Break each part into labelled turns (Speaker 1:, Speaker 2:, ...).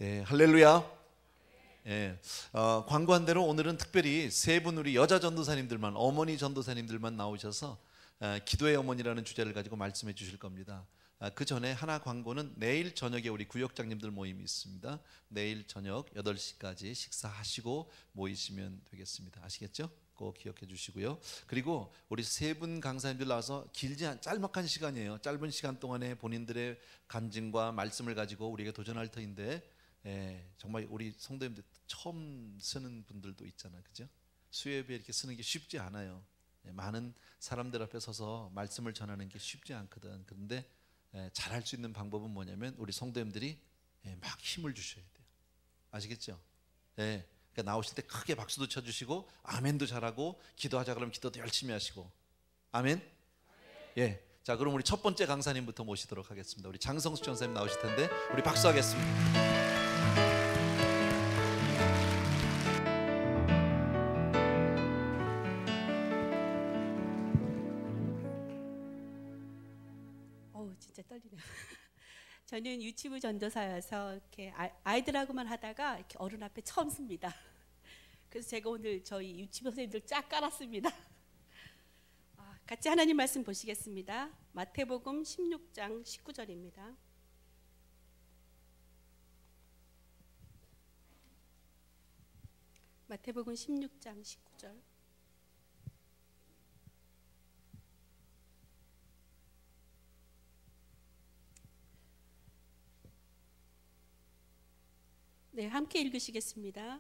Speaker 1: 네, 할렐루야. 예, 광고한 대로 오늘은 특별히 세 분 우리 여자 전도사님들만, 어머니 전도사님들만 나오셔서 기도의 어머니라는 주제를 가지고 말씀해 주실 겁니다. 그 전에 하나 광고는 내일 저녁에 우리 구역장님들 모임이 있습니다. 내일 저녁 8시까지 식사하시고 모이시면 되겠습니다. 아시겠죠? 꼭 기억해 주시고요. 그리고 우리 세 분 강사님들 나와서 짤막한 시간이에요. 짧은 시간 동안에 본인들의 간증과 말씀을 가지고 우리에게 도전할 터인데, 정말 우리 성도님들 처음 쓰는 분들도 있잖아요, 그죠? 수요예배 이렇게 쓰는 게 쉽지 않아요. 많은 사람들 앞에 서서 말씀을 전하는 게 쉽지 않거든. 그런데 잘할 수 있는 방법은 뭐냐면 우리 성도님들이 막 힘을 주셔야 돼요. 아시겠죠? 그러니까 나오실 때 크게 박수도 쳐주시고 아멘도 잘하고, 기도하자 그러면 기도도 열심히 하시고. 아멘? 예. 자, 그럼 우리 첫 번째 강사님부터 모시도록 하겠습니다. 우리 장성수 전사님 나오실 텐데 우리 박수하겠습니다.
Speaker 2: 진짜 떨리네요. 저는 유치부 전도사여서 이렇게 아이들하고만 하다가 이렇게 어른 앞에 처음 씁니다. 그래서 제가 오늘 저희 유치부 선생님들 쫙 깔았습니다. 같이 하나님 말씀 보시겠습니다. 마태복음 16장 19절입니다. 마태복음 16장 19절. 네, 함께 읽으시겠습니다.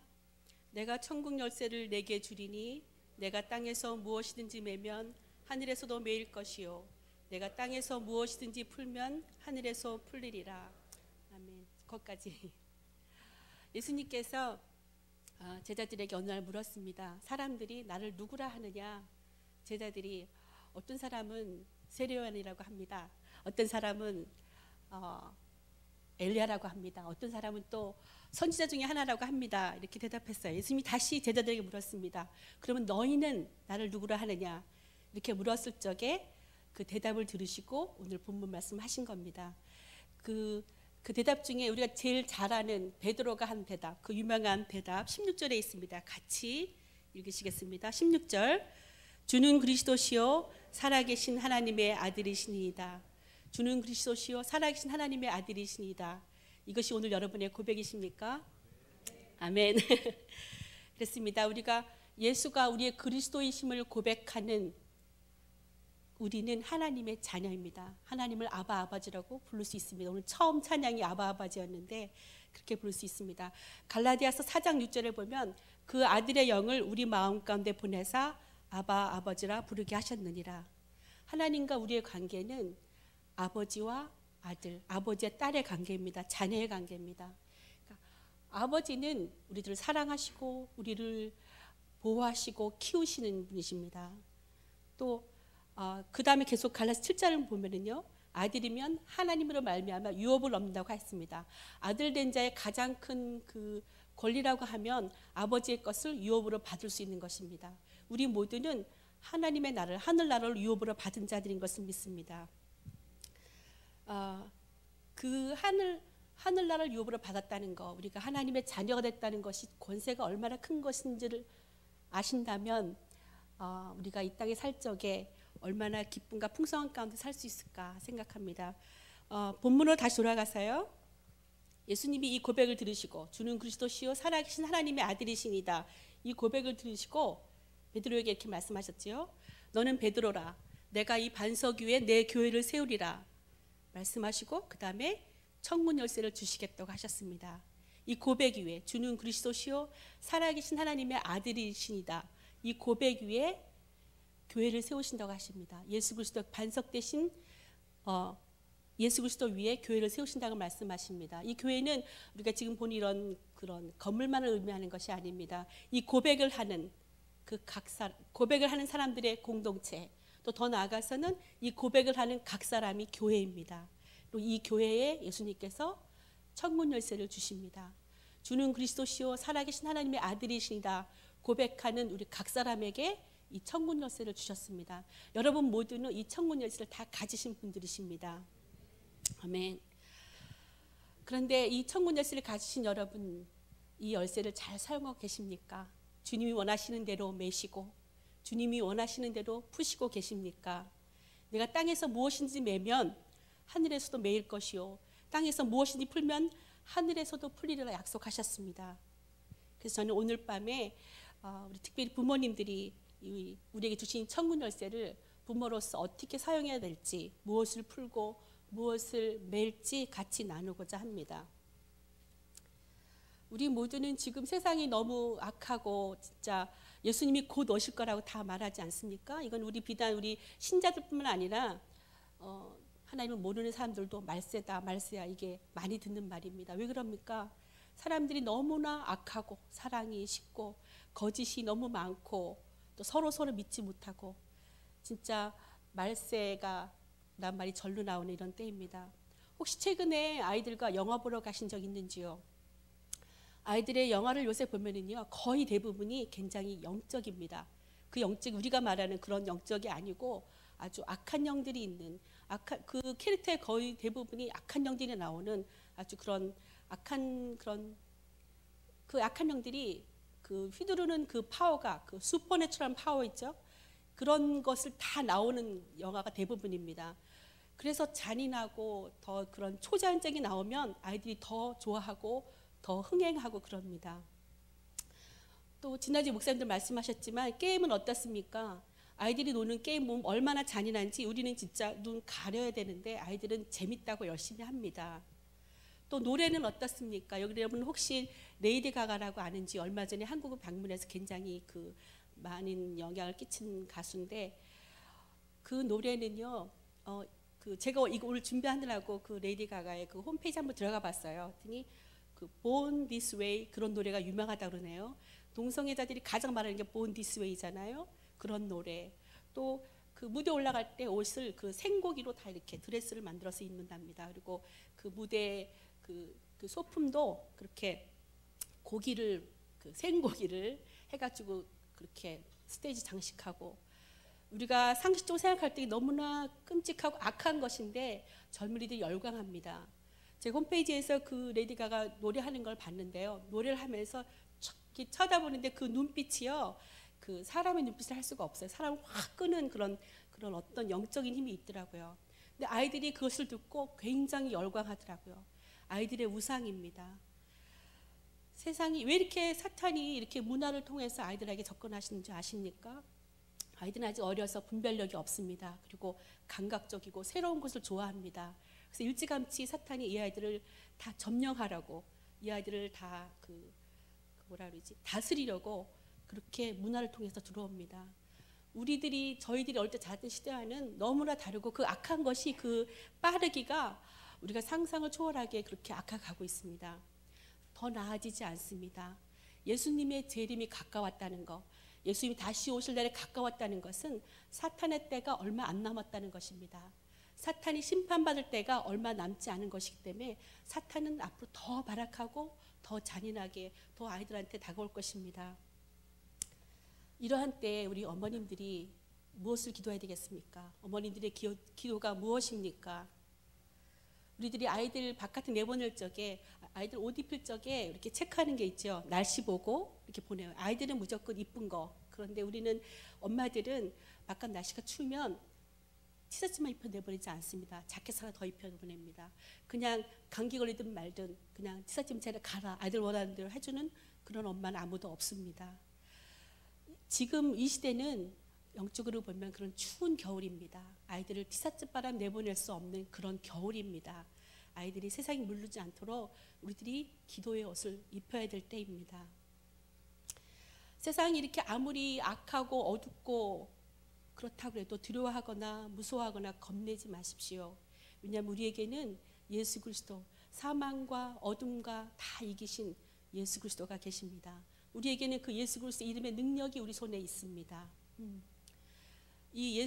Speaker 2: 내가 천국 열쇠를 내게 주리니 내가 땅에서 무엇이든지 매면 하늘에서도 매일 것이요 내가 땅에서 무엇이든지 풀면 하늘에서 풀리리라. 아멘. 거기까지. 예수님께서 제자들에게 어느 날 물었습니다. 사람들이 나를 누구라 하느냐? 제자들이 어떤 사람은 세례요한이라고 합니다. 어떤 사람은 엘리야라고 합니다. 어떤 사람은 또 선지자 중에 하나라고 합니다. 이렇게 대답했어요. 예수님이 다시 제자들에게 물었습니다. 그러면 너희는 나를 누구라 하느냐? 이렇게 물었을 적에 그 대답을 들으시고 오늘 본문 말씀하신 겁니다. 그 대답 중에 우리가 제일 잘 아는 베드로가 한 대답, 그 유명한 대답 16절에 있습니다. 같이 읽으시겠습니다. 16절. 주는 그리스도시요 살아계신 하나님의 아들이시니이다. 주는 그리스도시요 살아계신 하나님의 아들이시니이다. 이것이 오늘 여러분의 고백이십니까? 아멘. 그렇습니다. 우리가 예수가 우리의 그리스도이심을 고백하는 우리는 하나님의 자녀입니다. 하나님을 아바 아버지라고 부를 수 있습니다. 오늘 처음 찬양이 아바 아버지였는데 그렇게 부를 수 있습니다. 갈라디아서 4장 6절에 보면 그 아들의 영을 우리 마음 가운데 보내사 아바 아버지라 부르게 하셨느니라. 하나님과 우리의 관계는 아버지와 아들, 아버지와 딸의 관계입니다. 자녀의 관계입니다. 그러니까 아버지는 우리들을 사랑하시고 우리를 보호하시고 키우시는 분이십니다. 또 그 다음에 계속 갈라디아서 7장을 보면은요, 아들이면 하나님으로 말미암아 유업을 얻는다고 했습니다. 아들 된 자의 가장 큰 그 권리라고 하면 아버지의 것을 유업으로 받을 수 있는 것입니다. 우리 모두는 하나님의 나라를, 하늘나라를 유업으로 받은 자들인 것을 믿습니다. 그 하늘나라를 유업으로 받았다는 거, 우리가 하나님의 자녀가 됐다는 것이 권세가 얼마나 큰 것인지를 아신다면 우리가 이 땅에 살 적에 얼마나 기쁨과 풍성한 가운데 살 수 있을까 생각합니다. 본문으로 다시 돌아가서요. 예수님이 이 고백을 들으시고 주는 그리스도시요 살아계신 하나님의 아들이시니다. 이 고백을 들으시고 베드로에게 이렇게 말씀하셨지요. 너는 베드로라. 내가 이 반석 위에 내 교회를 세우리라. 말씀하시고 그 다음에 천문 열쇠를 주시겠다고 하셨습니다. 이 고백 위에 주는 그리스도시요 살아계신 하나님의 아들이시니다. 이 고백 위에 교회를 세우신다고 하십니다. 예수 그리스도 반석 대신 예수 그리스도 위에 교회를 세우신다고 말씀하십니다. 이 교회는 우리가 지금 본 이런 그런 건물만을 의미하는 것이 아닙니다. 이 고백을 하는 고백을 하는 사람들의 공동체, 또 더 나아가서는 이 고백을 하는 각 사람이 교회입니다. 그리고 이 교회에 예수님께서 천문 열쇠를 주십니다. 주는 그리스도시요 살아계신 하나님의 아들이시다 고백하는 우리 각 사람에게 이 천문 열쇠를 주셨습니다. 여러분 모두는 이 천문 열쇠를 다 가지신 분들이십니다. 아멘. 그런데 이 천군 열쇠를 가지신 여러분, 이 열쇠를 잘 사용하고 계십니까? 주님이 원하시는 대로 매시고 주님이 원하시는 대로 푸시고 계십니까? 내가 땅에서 무엇인지 매면 하늘에서도 매일 것이요, 땅에서 무엇인지 풀면 하늘에서도 풀리리라 약속하셨습니다. 그래서 저는 오늘 밤에 우리 특별히 부모님들이 우리에게 주신 천군 열쇠를 부모로서 어떻게 사용해야 될지, 무엇을 풀고 무엇을 맬지 같이 나누고자 합니다. 우리 모두는 지금 세상이 너무 악하고 진짜 예수님이 곧 오실 거라고 다 말하지 않습니까? 이건 비단 우리 신자들뿐만 아니라 하나님을 모르는 사람들도 말세다 말세야 이게 많이 듣는 말입니다. 왜 그럽니까? 사람들이 너무나 악하고 사랑이 식고 거짓이 너무 많고 또 서로 믿지 못하고 진짜 말세가 란 말이 절로 나오는 이런 때입니다. 혹시 최근에 아이들과 영화 보러 가신 적 있는지요? 아이들의 영화를 요새 보면은요, 거의 대부분이 굉장히 영적입니다. 그 영적, 우리가 말하는 그런 영적이 아니고 아주 악한 영들이 있는, 그 캐릭터의 거의 대부분이 악한 영들이 나오는 아주 그런 악한 그 악한 영들이 그 휘두르는 그 파워가, 그 슈퍼내추럴 파워 있죠? 그런 것을 다 나오는 영화가 대부분입니다. 그래서 잔인하고 더 그런 초자연적이 나오면 아이들이 더 좋아하고 더 흥행하고 그럽니다. 또 지난주에 목사님들 말씀하셨지만 게임은 어떻습니까? 아이들이 노는 게임 보면 얼마나 잔인한지 우리는 진짜 눈 가려야 되는데 아이들은 재밌다고 열심히 합니다. 또 노래는 어떻습니까? 여러분 혹시 레이디 가가라고 아는지, 얼마 전에 한국을 방문해서 굉장히 그 많은 영향을 끼친 가수인데, 그 노래는요, 제가 이거 오늘 준비하느라고 그 레이디 가가의 그 홈페이지 한번 들어가 봤어요. 그랬더니 그 Born This Way 그런 노래가 유명하다 그러네요. 동성애자들이 가장 말하는 게 Born This Way잖아요. 그런 노래. 또 그 무대 올라갈 때 옷을 그 생고기로 다 이렇게 드레스를 만들어서 입는답니다. 그리고 그 무대 그 소품도 그렇게 고기를 그 생고기를 해가지고 그렇게 스테이지 장식하고, 우리가 상식적으로 생각할 때 너무나 끔찍하고 악한 것인데 젊은이들이 열광합니다. 제 홈페이지에서 그 레이디 가가 노래하는 걸 봤는데요. 노래를 하면서 쳐다보는데 그 눈빛이요, 그 사람의 눈빛을 할 수가 없어요. 사람을 확 끄는 그런 어떤 영적인 힘이 있더라고요. 근데 아이들이 그것을 듣고 굉장히 열광하더라고요. 아이들의 우상입니다. 세상이 왜 이렇게 사탄이 이렇게 문화를 통해서 아이들에게 접근하시는지 아십니까? 아이들은 아직 어려서 분별력이 없습니다. 그리고 감각적이고 새로운 것을 좋아합니다. 그래서 일찌감치 사탄이 이 아이들을 다 점령하라고, 이 아이들을 다 다스리려고 그렇게 문화를 통해서 들어옵니다. 저희들이 어릴 때 자랐던 시대와는 너무나 다르고 그 악한 것이 그 빠르기가 우리가 상상을 초월하게 그렇게 악화가고 있습니다. 더 나아지지 않습니다. 예수님의 재림이 가까웠다는 것, 예수님이 다시 오실 날에 가까웠다는 것은 사탄의 때가 얼마 안 남았다는 것입니다. 사탄이 심판받을 때가 얼마 남지 않은 것이기 때문에 사탄은 앞으로 더 발악하고 더 잔인하게 더 아이들한테 다가올 것입니다. 이러한 때에 우리 어머님들이 무엇을 기도해야 되겠습니까? 어머님들의 기도가 무엇입니까? 우리들이 아이들 바깥에 내보낼 적에, 아이들 옷 입힐 적에 이렇게 체크하는 게 있죠. 날씨 보고 이렇게 보내요. 아이들은 무조건 이쁜 거. 그런데 우리는, 엄마들은 바깥 날씨가 추우면 티셔츠만 입혀 내보내지 않습니다. 자켓 하나 더 입혀 보냅니다. 그냥 감기 걸리든 말든 그냥 티셔츠 입고 가라, 아이들 원하는 대로 해주는 그런 엄마는 아무도 없습니다. 지금 이 시대는 영적으로 보면 그런 추운 겨울입니다. 아이들을 티셔츠 바람 내보낼 수 없는 그런 겨울입니다. 아이들이 세상에 물르지 않도록 우리들이 기도의 옷을 입혀야 될 때입니다. 세상이 이렇게 아무리 악하고 어둡고 그렇다고 해도 두려워하거나 무서워하거나 겁내지 마십시오. 왜냐하면 우리에게는 예수 그리스도, 사망과 어둠과 다 이기신 예수 그리스도가 계십니다. 우리에게는 그 예수 그리스도 이름의 능력이 우리 손에 있습니다. 이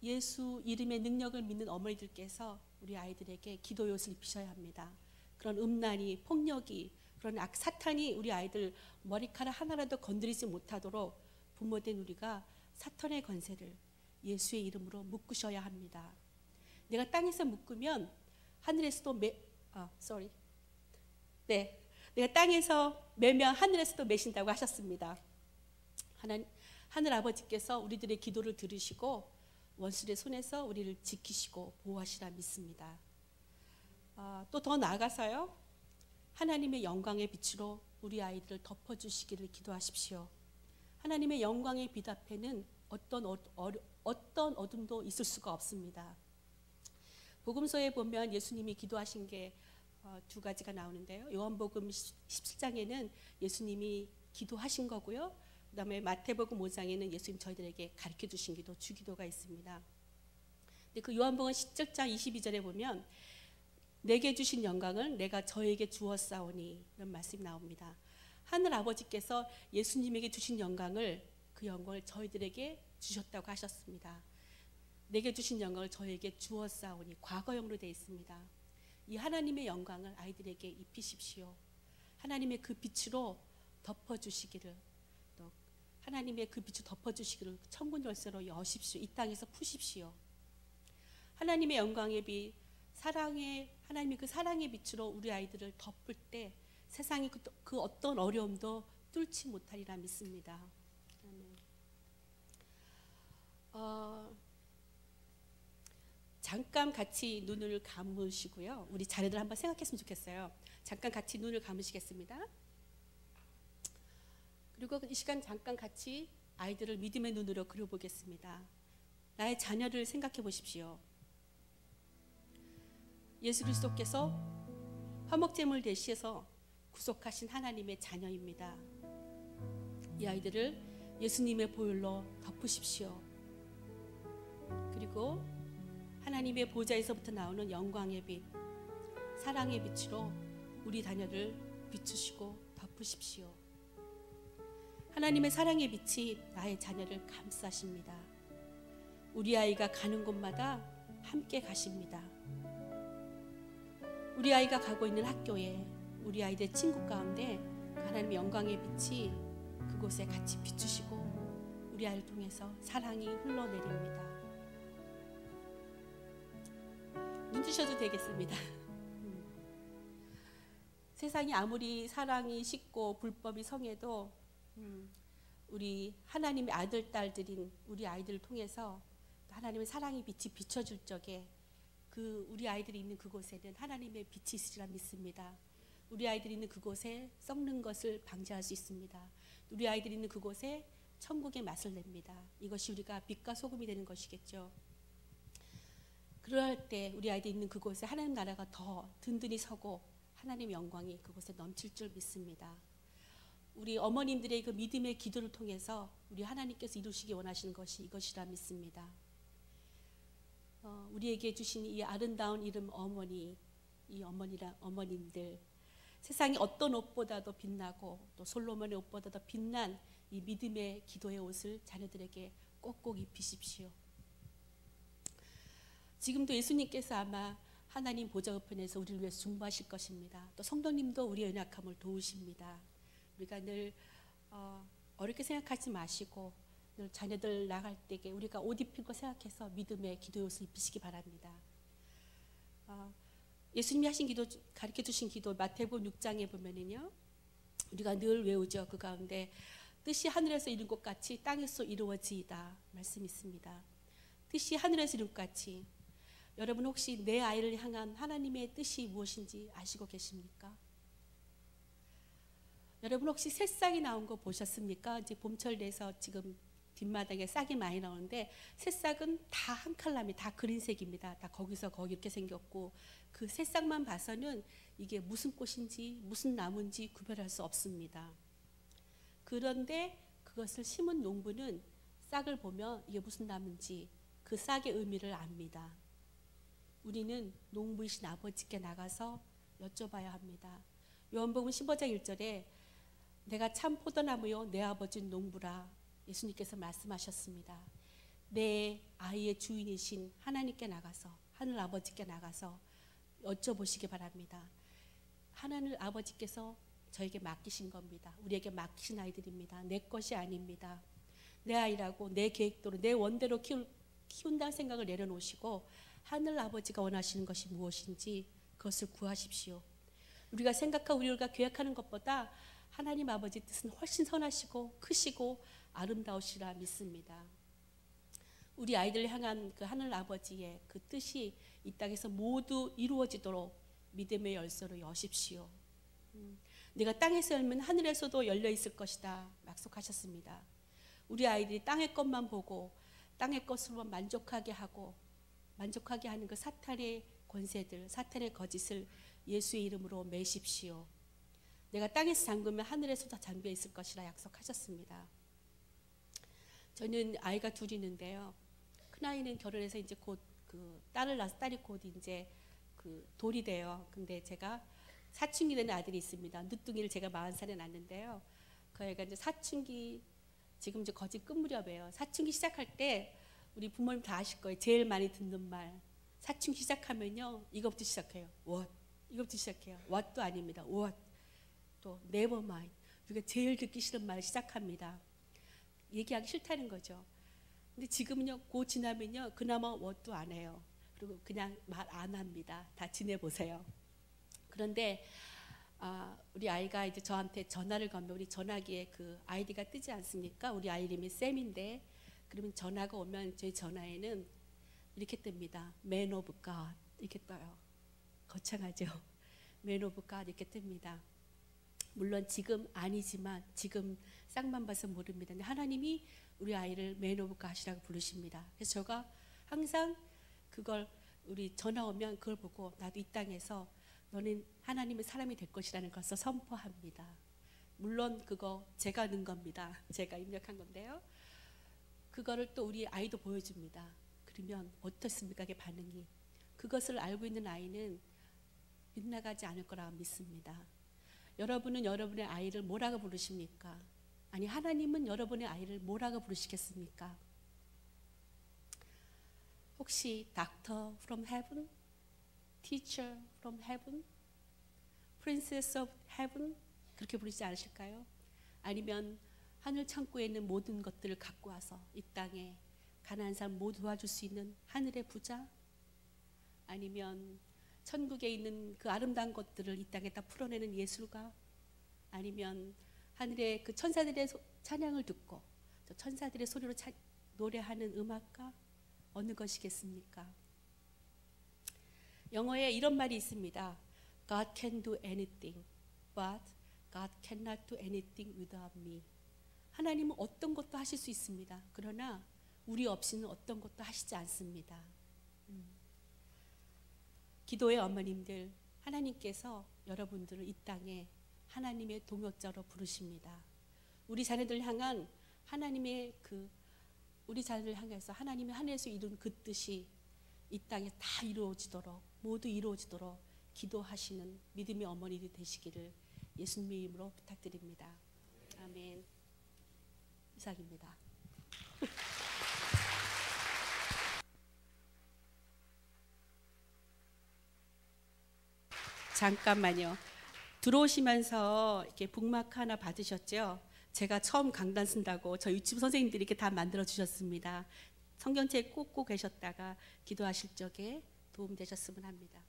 Speaker 2: 예수 이름의 능력을 믿는 어머니들께서 우리 아이들에게 기도의 옷을 입히셔야 합니다. 그런 음란이, 폭력이, 그런 사탄이 우리 아이들 머리카락 하나라도 건드리지 못하도록 부모된 우리가 사탄의 권세를 예수의 이름으로 묶으셔야 합니다. 내가 땅에서 묶으면 하늘에서도 네, 내가 땅에서 매면 하늘에서도 매신다고 하셨습니다. 하늘 아버지께서 우리들의 기도를 들으시고 원수의 손에서 우리를 지키시고 보호하시라 믿습니다. 또 더 나아가서요, 하나님의 영광의 빛으로 우리 아이들을 덮어주시기를 기도하십시오. 하나님의 영광의 빛 앞에는 어떤 어둠도 있을 수가 없습니다. 복음서에 보면 예수님이 기도하신 게 두 가지가 나오는데요. 요한복음 17장에는 예수님이 기도하신 거고요. 그 다음에 마태복음 5장에는 예수님 저희들에게 가르쳐 주신 기도, 주기도가 있습니다. 근데 그 요한복음 17장 22절에 보면 내게 주신 영광을 내가 저에게 주었사오니 이런 말씀이 나옵니다. 하늘 아버지께서 예수님에게 주신 영광을, 그 영광을 저희들에게 주셨다고 하셨습니다. 내게 주신 영광을 저에게 주었사오니 과거형으로 되어 있습니다. 이 하나님의 영광을 아이들에게 입히십시오. 하나님의 그 빛으로 덮어주시기를, 또 하나님의 그 빛을 덮어주시기를 천군 열쇠로 여십시오. 이 땅에서 푸십시오. 하나님의 영광의 빛, 하나님의 그 사랑의 빛으로 우리 아이들을 덮을 때 세상의 그 어떤 어려움도 뚫지 못하리라 믿습니다. 잠깐 같이 눈을 감으시고요. 우리 자녀들 한번 생각했으면 좋겠어요. 잠깐 같이 눈을 감으시겠습니다. 그리고 이 시간 잠깐 같이 아이들을 믿음의 눈으로 그려보겠습니다. 나의 자녀를 생각해 보십시오. 예수 그리스도께서 화목제물 대시해서 구속하신 하나님의 자녀입니다. 이 아이들을 예수님의 보혈로 덮으십시오. 그리고 하나님의 보좌에서부터 나오는 영광의 빛, 사랑의 빛으로 우리 자녀를 비추시고 덮으십시오. 하나님의 사랑의 빛이 나의 자녀를 감싸십니다. 우리 아이가 가는 곳마다 함께 가십니다. 우리 아이가 가고 있는 학교에, 우리 아이들 친구 가운데 하나님의 영광의 빛이 그곳에 같이 비추시고 우리 아이를 통해서 사랑이 흘러내립니다. 눈 뜨셔도 되겠습니다. 세상이 아무리 사랑이 식고 불법이 성해도 우리 하나님의 아들, 딸들인 우리 아이들을 통해서 하나님의 사랑의 빛이 비춰줄 적에 그 우리 아이들이 있는 그곳에는 하나님의 빛이 있으리라 믿습니다. 우리 아이들이 있는 그곳에 썩는 것을 방지할 수 있습니다. 우리 아이들이 있는 그곳에 천국의 맛을 냅니다. 이것이 우리가 빛과 소금이 되는 것이겠죠. 그럴 때 우리 아이들이 있는 그곳에 하나님 나라가 더 든든히 서고 하나님의 영광이 그곳에 넘칠 줄 믿습니다. 우리 어머님들의 그 믿음의 기도를 통해서 우리 하나님께서 이루시기 원하시는 것이 이것이라 믿습니다. 우리에게 주신 이 아름다운 이름 어머니, 이 어머님들, 세상이 어떤 옷보다도 빛나고 또 솔로몬의 옷보다도 빛난 이 믿음의 기도의 옷을 자녀들에게 꼭꼭 입히십시오. 지금도 예수님께서 아마 하나님 보좌 우편에서 우리를 위해서 중보하실 것입니다. 또 성도님도 우리의 연약함을 도우십니다. 우리가 늘 어렵게 생각하지 마시고 늘 자녀들 나갈 때에 우리가 옷 입힐 거 생각해서 믿음의 기도의 옷을 입히시기 바랍니다. 예수님이 하신 기도, 가르쳐 주신 기도 마태복음 6장에 보면은요, 우리가 늘 외우죠. 그 가운데 뜻이 하늘에서 이룬 것 같이 땅에서 이루어지이다 말씀이 있습니다. 뜻이 하늘에서 이룬 것 같이. 여러분 혹시 내 아이를 향한 하나님의 뜻이 무엇인지 아시고 계십니까? 여러분 혹시 새싹이 나온 거 보셨습니까? 이제 봄철 돼서 지금 뒷마당에 싹이 많이 나오는데 새싹은 다 한 칼라미 다 그린색입니다. 다 거기서 거기 이렇게 생겼고 그 새싹만 봐서는 이게 무슨 꽃인지 무슨 나무인지 구별할 수 없습니다. 그런데 그것을 심은 농부는 싹을 보면 이게 무슨 나무인지 그 싹의 의미를 압니다. 우리는 농부이신 아버지께 나가서 여쭤봐야 합니다. 요한복음 15장 1절에 내가 참 포도나무요 내 아버지는 농부라 예수님께서 말씀하셨습니다. 내 아이의 주인이신 하나님께 나가서 하늘 아버지께 나가서 여쭤보시기 바랍니다. 하나님 아버지께서 저에게 맡기신 겁니다. 우리에게 맡기신 아이들입니다. 내 것이 아닙니다. 내 아이라고 내 계획대로 내 원대로 키운다는 생각을 내려놓으시고 하늘 아버지가 원하시는 것이 무엇인지 그것을 구하십시오. 우리가 생각하고 우리가 계획하는 것보다 하나님 아버지 뜻은 훨씬 선하시고 크시고 아름다우시라 믿습니다. 우리 아이들을 향한 그 하늘 아버지의 그 뜻이 이 땅에서 모두 이루어지도록 믿음의 열쇠로 여십시오. 내가 땅에서 열면 하늘에서도 열려 있을 것이다 약속하셨습니다. 우리 아이들이 땅의 것만 보고 땅의 것으로만 만족하게 하는 그 사탄의 권세들, 사탄의 거짓을 예수의 이름으로 매십시오. 내가 땅에서 잠그면 하늘에서도 잠겨 있을 것이라 약속하셨습니다. 저는 아이가 둘이 있는데요. 큰 아이는 결혼해서 이제 곧 그 딸을 낳아서 딸이 곧 이제 그 돌이 돼요. 근데 제가 사춘기 되는 아들이 있습니다. 늦둥이를 제가 40살에 낳았는데요. 그 애가 이제 사춘기 지금 이제 거의 끝 무렵이에요. 사춘기 시작할 때 우리 부모님 다 아실 거예요. 제일 많이 듣는 말. 사춘기 시작하면요. 이것부터 시작해요. What? 이것부터 시작해요. What도 아닙니다. What? 또 never mind. 우리가 제일 듣기 싫은 말을 시작합니다. 얘기하기 싫다는 거죠. 근데 지금은요. 고 지나면요. 그나마 what도 안 해요. 그리고 그냥 말 안 합니다. 다 지내보세요. 그런데 우리 아이가 이제 저한테 전화를 걸면 우리 전화기에 그 아이디가 뜨지 않습니까? 우리 아이 이름이 쌤인데 그러면 전화가 오면 저희 전화에는 이렇게 뜹니다. Man of God 이렇게 떠요. 거창하죠? Man of God 이렇게 뜹니다. 물론 지금 아니지만 지금 쌍만 봐서 모릅니다. 근데 하나님이 우리 아이를 Man of God이라고 부르십니다. 그래서 제가 항상 그걸 우리 전화 오면 그걸 보고 나도 이 땅에서 너는 하나님의 사람이 될 것이라는 것을 선포합니다. 물론 그거 제가 넣은 겁니다. 제가 입력한 건데요. 그거를 또 우리 아이도 보여줍니다. 그러면 어떻습니까? 그 반응이. 그것을 알고 있는 아이는 빗나가지 않을 거라 믿습니다. 여러분은 여러분의 아이를 뭐라고 부르십니까? 아니 하나님은 여러분의 아이를 뭐라고 부르시겠습니까? 혹시 Doctor from Heaven? Teacher from Heaven? Princess of Heaven? 그렇게 부르지 않으실까요? 아니면 하늘 창고에 있는 모든 것들을 갖고 와서 이 땅에 가난한 사람 모두 도와줄 수 있는 하늘의 부자? 아니면 천국에 있는 그 아름다운 것들을 이 땅에 다 풀어내는 예술가? 아니면 하늘의 그 천사들의 찬양을 듣고 저 천사들의 소리로 노래하는 음악가? 어느 것이겠습니까? 영어에 이런 말이 있습니다. God can do anything, but God cannot do anything without me. 하나님은 어떤 것도 하실 수 있습니다. 그러나 우리 없이는 어떤 것도 하시지 않습니다. 기도의 어머님들, 하나님께서 여러분들을 이 땅에 하나님의 동역자로 부르십니다. 우리 자녀들 향한 하나님의 우리 자녀를 향해서 하나님의 하늘에서 이룬 그 뜻이 이 땅에 다 이루어지도록 모두 이루어지도록 기도하시는 믿음의 어머니들이 되시기를 예수님의 이름으로 부탁드립니다. 아멘. 이상입니다. 잠깐만요. 들어오시면서 이렇게 북마크 하나 받으셨죠? 제가 처음 강단 쓴다고 저 유치부 선생님들이 이렇게 다 만들어 주셨습니다. 성경책 꽂고 계셨다가 기도하실 적에 도움 되셨으면 합니다.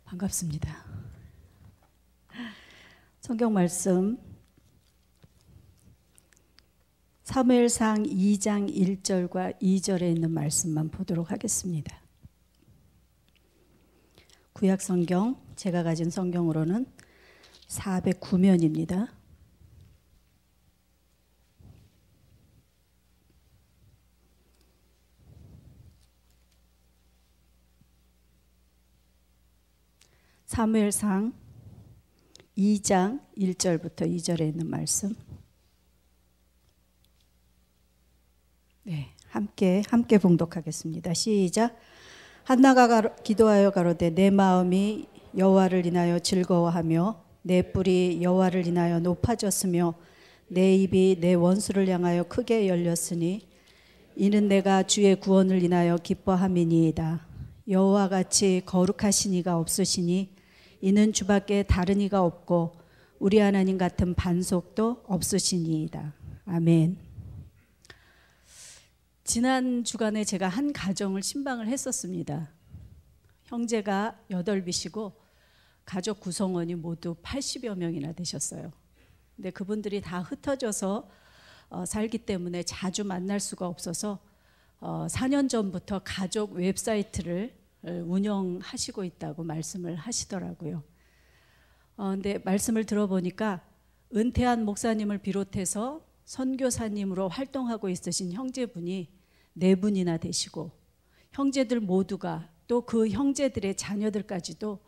Speaker 3: 반갑습니다. 성경 말씀 사무엘상 2장 1절과 2절에 있는 말씀만 보도록 하겠습니다. 구약 성경 제가 가진 성경으로는 409면입니다. 사무엘상 2장 1절부터 2절에 있는 말씀. 네, 함께 봉독하겠습니다. 시작. 한나가 기도하여 가로되 내 마음이 여호와를 인하여 즐거워하며 내 뿔이 여호와를 인하여 높아졌으며 내 입이 내 원수를 향하여 크게 열렸으니 이는 내가 주의 구원을 인하여 기뻐함이니이다. 여호와 같이 거룩하신 이가 없으시니 이는 주밖에 다른 이가 없고 우리 하나님 같은 반석도 없으시니이다. 아멘. 지난 주간에 제가 한 가정을 신방을 했었습니다. 형제가 8이시고 가족 구성원이 모두 80여 명이나 되셨어요. 근데 그분들이 다 흩어져서 살기 때문에 자주 만날 수가 없어서 4년 전부터 가족 웹사이트를 운영하시고 있다고 말씀을 하시더라고요. 근데 말씀을 들어보니까 은퇴한 목사님을 비롯해서 선교사님으로 활동하고 있으신 형제분이 4분이나 되시고 형제들 모두가 또 그 형제들의 자녀들까지도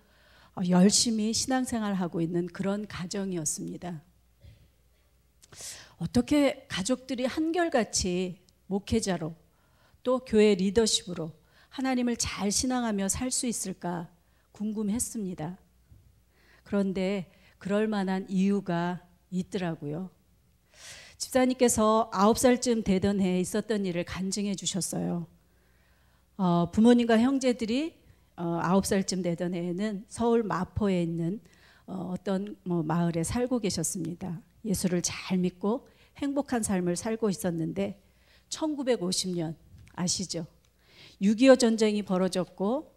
Speaker 3: 열심히 신앙생활하고 있는 그런 가정이었습니다. 어떻게 가족들이 한결같이 목회자로 또 교회 리더십으로 하나님을 잘 신앙하며 살 수 있을까 궁금했습니다. 그런데 그럴 만한 이유가 있더라고요. 집사님께서 9살쯤 되던 해에 있었던 일을 간증해 주셨어요. 부모님과 형제들이 9살쯤 되던 해에는 서울 마포에 있는 어떤 마을에 살고 계셨습니다. 예수를 잘 믿고 행복한 삶을 살고 있었는데 1950년 아시죠? 6.25 전쟁이 벌어졌고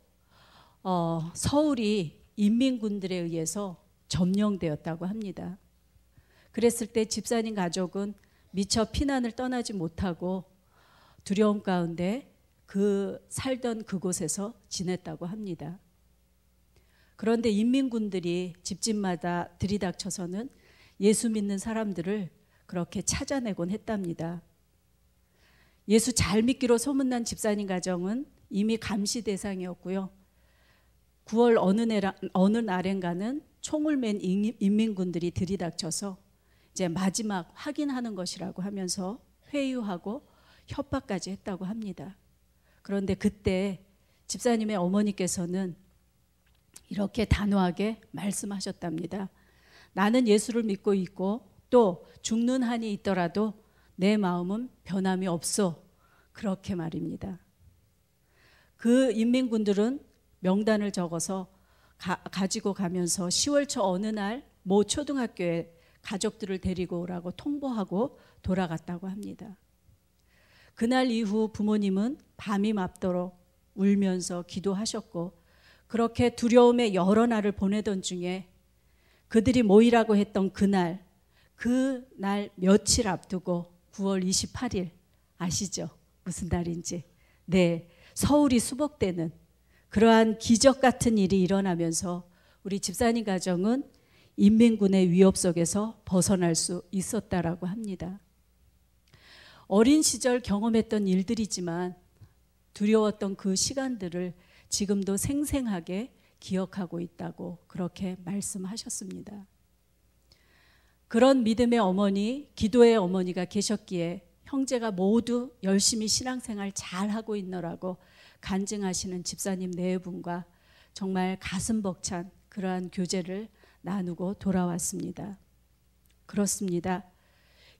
Speaker 3: 서울이 인민군들에 의해서 점령되었다고 합니다. 그랬을 때 집사님 가족은 미처 피난을 떠나지 못하고 두려움 가운데 살던 그곳에서 지냈다고 합니다. 그런데 인민군들이 집집마다 들이닥쳐서는 예수 믿는 사람들을 그렇게 찾아내곤 했답니다. 예수 잘 믿기로 소문난 집사님 가정은 이미 감시 대상이었고요. 9월 어느 날엔가는 총을 맨 인민군들이 들이닥쳐서 이제 마지막 확인하는 것이라고 하면서 회유하고 협박까지 했다고 합니다. 그런데 그때 집사님의 어머니께서는 이렇게 단호하게 말씀하셨답니다. 나는 예수를 믿고 있고 또 죽는 한이 있더라도 내 마음은 변함이 없어. 그렇게 말입니다. 그 인민군들은 명단을 적어서 가지고 가면서 10월 초 어느 날 모 초등학교에 가족들을 데리고 오라고 통보하고 돌아갔다고 합니다. 그날 이후 부모님은 밤이 맙도록 울면서 기도하셨고 그렇게 두려움의 여러 날을 보내던 중에 그들이 모이라고 했던 그날 며칠 앞두고 9월 28일 아시죠? 무슨 날인지. 네, 서울이 수복되는 그러한 기적 같은 일이 일어나면서 우리 집사님 가정은 인민군의 위협 속에서 벗어날 수 있었다라고 합니다. 어린 시절 경험했던 일들이지만 두려웠던 그 시간들을 지금도 생생하게 기억하고 있다고 그렇게 말씀하셨습니다. 그런 믿음의 어머니, 기도의 어머니가 계셨기에 형제가 모두 열심히 신앙생활 잘하고 있노라고 간증하시는 집사님 4분과 정말 가슴 벅찬 그러한 교제를 나누고 돌아왔습니다. 그렇습니다.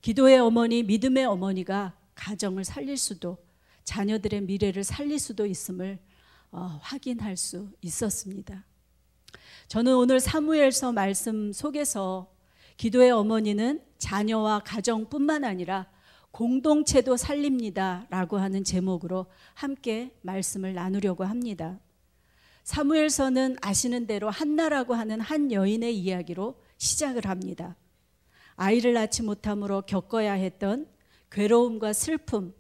Speaker 3: 기도의 어머니, 믿음의 어머니가 가정을 살릴 수도 자녀들의 미래를 살릴 수도 있음을 확인할 수 있었습니다. 저는 오늘 사무엘서 말씀 속에서 기도의 어머니는 자녀와 가정뿐만 아니라 공동체도 살립니다 라고 하는 제목으로 함께 말씀을 나누려고 합니다. 사무엘서는 아시는 대로 한나라고 하는 한 여인의 이야기로 시작을 합니다. 아이를 낳지 못함으로 겪어야 했던 괴로움과 슬픔,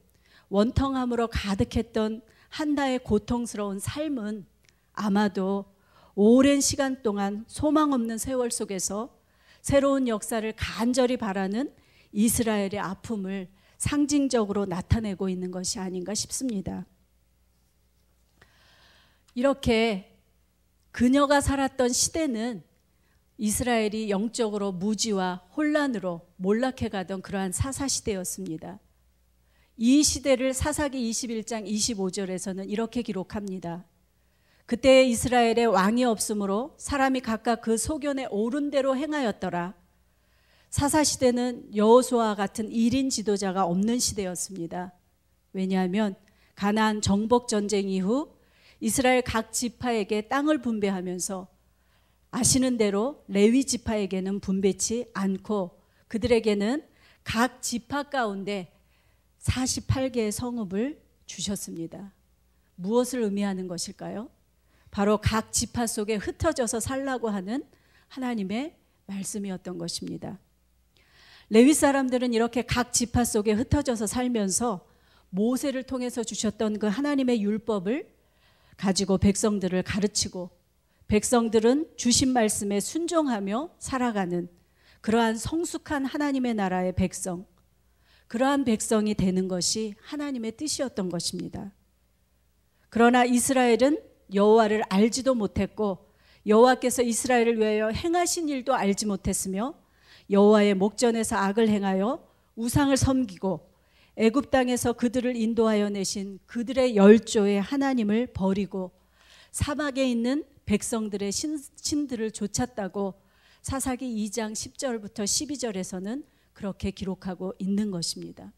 Speaker 3: 원통함으로 가득했던 한나의 고통스러운 삶은 아마도 오랜 시간 동안 소망 없는 세월 속에서 새로운 역사를 간절히 바라는 이스라엘의 아픔을 상징적으로 나타내고 있는 것이 아닌가 싶습니다. 이렇게 그녀가 살았던 시대는 이스라엘이 영적으로 무지와 혼란으로 몰락해가던 그러한 사사시대였습니다. 이 시대를 사사기 21장 25절에서는 이렇게 기록합니다. 그때 이스라엘에 왕이 없으므로 사람이 각각 그 소견에 옳은 대로 행하였더라. 사사시대는 여호수아와 같은 1인 지도자가 없는 시대였습니다. 왜냐하면 가나안 정복 전쟁 이후 이스라엘 각 지파에게 땅을 분배하면서 아시는 대로 레위 지파에게는 분배치 않고 그들에게는 각 지파 가운데 48개의 성읍을 주셨습니다. 무엇을 의미하는 것일까요? 바로 각 지파 속에 흩어져서 살라고 하는 하나님의 말씀이었던 것입니다. 레위 사람들은 이렇게 각 지파 속에 흩어져서 살면서 모세를 통해서 주셨던 그 하나님의 율법을 가지고 백성들을 가르치고 백성들은 주신 말씀에 순종하며 살아가는 그러한 성숙한 하나님의 나라의 백성, 그러한 백성이 되는 것이 하나님의 뜻이었던 것입니다. 그러나 이스라엘은 여호와를 알지도 못했고 여호와께서 이스라엘을 위하여 행하신 일도 알지 못했으며 여호와의 목전에서 악을 행하여 우상을 섬기고 애굽 땅에서 그들을 인도하여 내신 그들의 열조의 하나님을 버리고 사막에 있는 백성들의 신들을 좇았다고 사사기 2장 10절부터 12절에서는 그렇게 기록하고 있는 것입니다.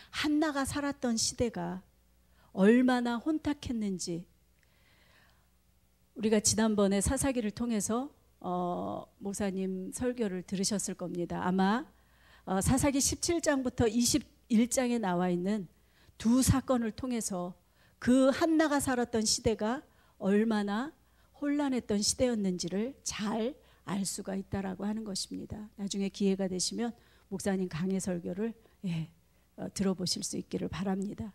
Speaker 3: 한나가 살았던 시대가 얼마나 혼탁했는지 우리가 지난번에 사사기를 통해서 목사님 설교를 들으셨을 겁니다. 아마 사사기 17장부터 21장에 나와 있는 두 사건을 통해서 그 한나가 살았던 시대가 얼마나 혼란했던 시대였는지를 잘 알 수가 있다라고 하는 것입니다. 나중에 기회가 되시면 목사님 강해 설교를 들어보실 수 있기를 바랍니다.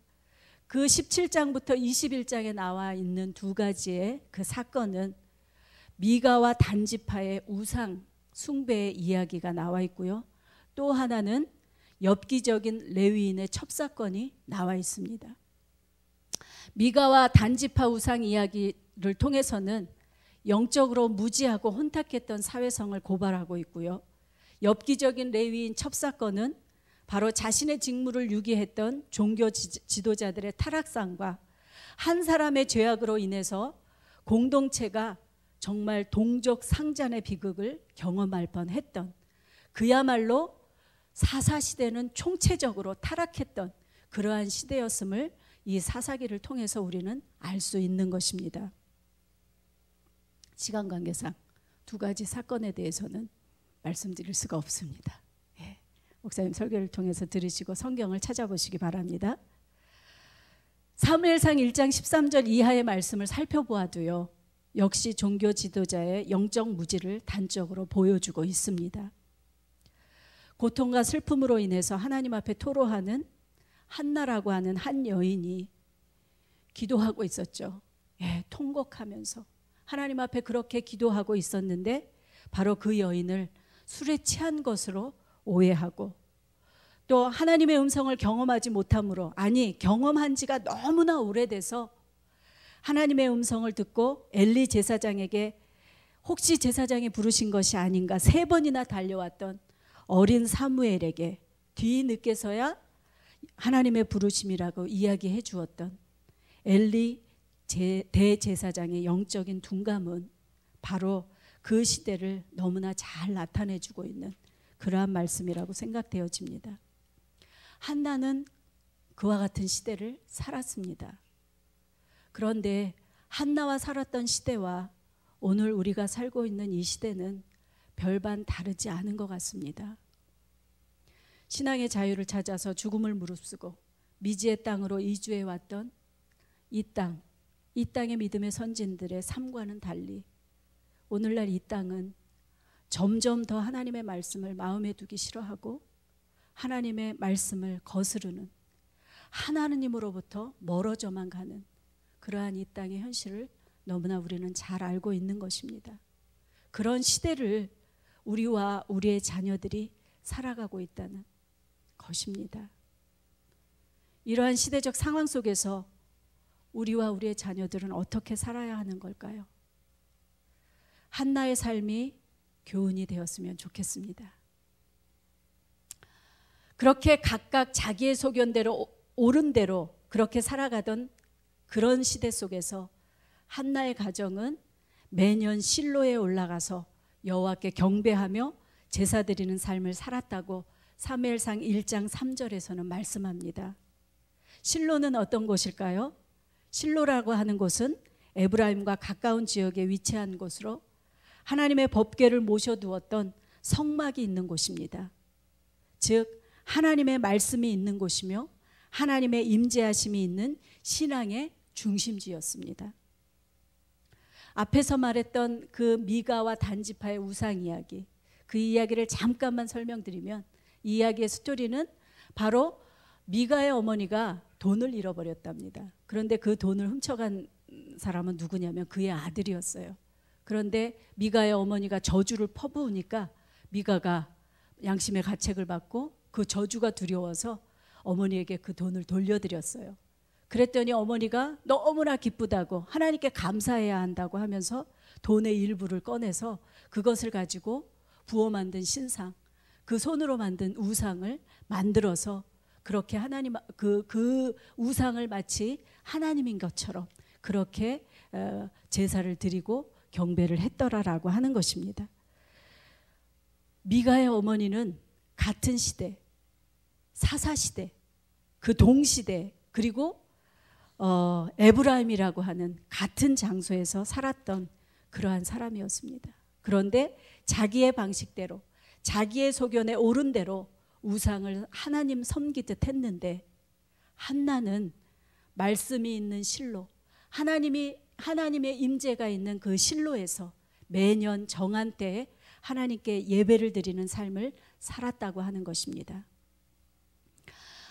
Speaker 3: 그 17장부터 21장에 나와 있는 두 가지의 그 사건은 미가와 단지파의 우상 숭배의 이야기가 나와 있고요. 또 하나는 엽기적인 레위인의 첩사건이 나와 있습니다. 미가와 단지파 우상 이야기를 통해서는 영적으로 무지하고 혼탁했던 사회성을 고발하고 있고요. 엽기적인 레위인 첩사건은 바로 자신의 직무를 유기했던 종교 지도자들의 타락상과 한 사람의 죄악으로 인해서 공동체가 정말 동족 상잔의 비극을 경험할 뻔했던 그야말로 사사시대는 총체적으로 타락했던 그러한 시대였음을 이 사사기를 통해서 우리는 알 수 있는 것입니다. 시간 관계상 두 가지 사건에 대해서는 말씀드릴 수가 없습니다. 목사님 설교를 통해서 들으시고 성경을 찾아보시기 바랍니다. 사무엘상 1장 13절 이하의 말씀을 살펴보아도요, 역시 종교 지도자의 영적 무지를 단적으로 보여주고 있습니다. 고통과 슬픔으로 인해서 하나님 앞에 토로하는 한나라고 하는 한 여인이 기도하고 있었죠. 통곡하면서 하나님 앞에 그렇게 기도하고 있었는데 바로 그 여인을 술에 취한 것으로 오해하고 또 하나님의 음성을 경험하지 못함으로, 아니 경험한 지가 너무나 오래돼서 하나님의 음성을 듣고 엘리 제사장에게 혹시 제사장이 부르신 것이 아닌가 3번이나 달려왔던 어린 사무엘에게 뒤늦게서야 하나님의 부르심이라고 이야기해 주었던 엘리 대제사장의 영적인 둔감은 바로 그 시대를 너무나 잘 나타내 주고 있는 그러한 말씀이라고 생각되어집니다. 한나는 그와 같은 시대를 살았습니다. 그런데 한나와 살았던 시대와 오늘 우리가 살고 있는 이 시대는 별반 다르지 않은 것 같습니다. 신앙의 자유를 찾아서 죽음을 무릅쓰고 미지의 땅으로 이주해 왔던 이 땅의 믿음의 선진들의 삶과는 달리 오늘날 이 땅은 점점 더 하나님의 말씀을 마음에 두기 싫어하고 하나님의 말씀을 거스르는, 하나님으로부터 멀어져만 가는 그러한 이 땅의 현실을 너무나 우리는 잘 알고 있는 것입니다. 그런 시대를 우리와 우리의 자녀들이 살아가고 있다는 것입니다. 이러한 시대적 상황 속에서 우리와 우리의 자녀들은 어떻게 살아야 하는 걸까요? 한나의 삶이 교훈이 되었으면 좋겠습니다. 그렇게 각각 자기의 소견대로 옳은 대로 그렇게 살아가던 그런 시대 속에서 한나의 가정은 매년 실로에 올라가서 여호와께 경배하며 제사 드리는 삶을 살았다고 사무엘상 1장 3절에서는 말씀합니다. 실로는 어떤 곳일까요? 실로라고 하는 곳은 에브라임과 가까운 지역에 위치한 곳으로 하나님의 법궤를 모셔두었던 성막이 있는 곳입니다. 즉 하나님의 말씀이 있는 곳이며 하나님의 임재하심이 있는 신앙의 중심지였습니다. 앞에서 말했던 그 미가와 단지파의 우상 이야기, 그 이야기를 잠깐만 설명드리면 이 이야기의 스토리는 바로 미가의 어머니가 돈을 잃어버렸답니다. 그런데 그 돈을 훔쳐간 사람은 누구냐면 그의 아들이었어요. 그런데 미가의 어머니가 저주를 퍼부으니까 미가가 양심의 가책을 받고 그 저주가 두려워서 어머니에게 그 돈을 돌려드렸어요. 그랬더니 어머니가 너무나 기쁘다고 하나님께 감사해야 한다고 하면서 돈의 일부를 꺼내서 그것을 가지고 부어 만든 신상, 그 손으로 만든 우상을 만들어서 그렇게 하나님 그 우상을 마치 하나님인 것처럼 그렇게 제사를 드리고 경배를 했더라라고 하는 것입니다. 미가의 어머니는 같은 시대, 사사시대, 그 동시대, 그리고 에브라임이라고 하는 같은 장소에서 살았던 그러한 사람이었습니다. 그런데 자기의 방식대로, 자기의 소견에 옳은 대로 우상을 하나님 섬기듯 했는데, 한나는 말씀이 있는 실로, 하나님의 임재가 있는 그 실로에서 매년 정한 때에 하나님께 예배를 드리는 삶을 살았다고 하는 것입니다.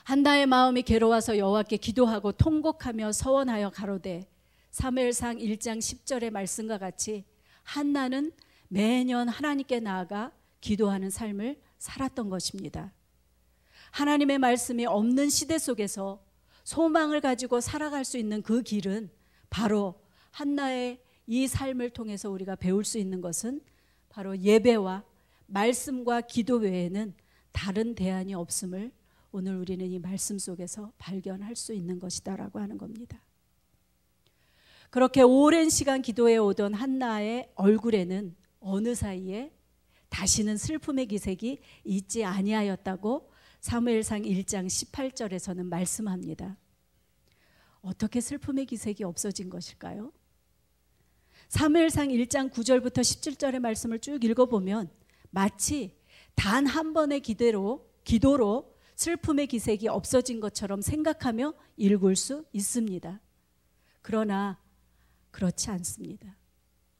Speaker 3: 한나의 마음이 괴로워서 여호와께 기도하고 통곡하며 서원하여 가로되, 사무엘상 1장 10절의 말씀과 같이 한나는 매년 하나님께 나아가 기도하는 삶을 살았던 것입니다. 하나님의 말씀이 없는 시대 속에서 소망을 가지고 살아갈 수 있는 그 길은 바로 한나의 이 삶을 통해서 우리가 배울 수 있는 것은 바로 예배와 말씀과 기도 외에는 다른 대안이 없음을 오늘 우리는 이 말씀 속에서 발견할 수 있는 것이다라고 하는 겁니다. 그렇게 오랜 시간 기도해 오던 한나의 얼굴에는 어느 사이에 다시는 슬픔의 기색이 있지 아니하였다고 사무엘상 1장 18절에서는 말씀합니다. 어떻게 슬픔의 기색이 없어진 것일까요? 사무엘상 1장 9절부터 17절의 말씀을 쭉 읽어보면 마치 단 한 번의 기도로 슬픔의 기색이 없어진 것처럼 생각하며 읽을 수 있습니다. 그러나 그렇지 않습니다.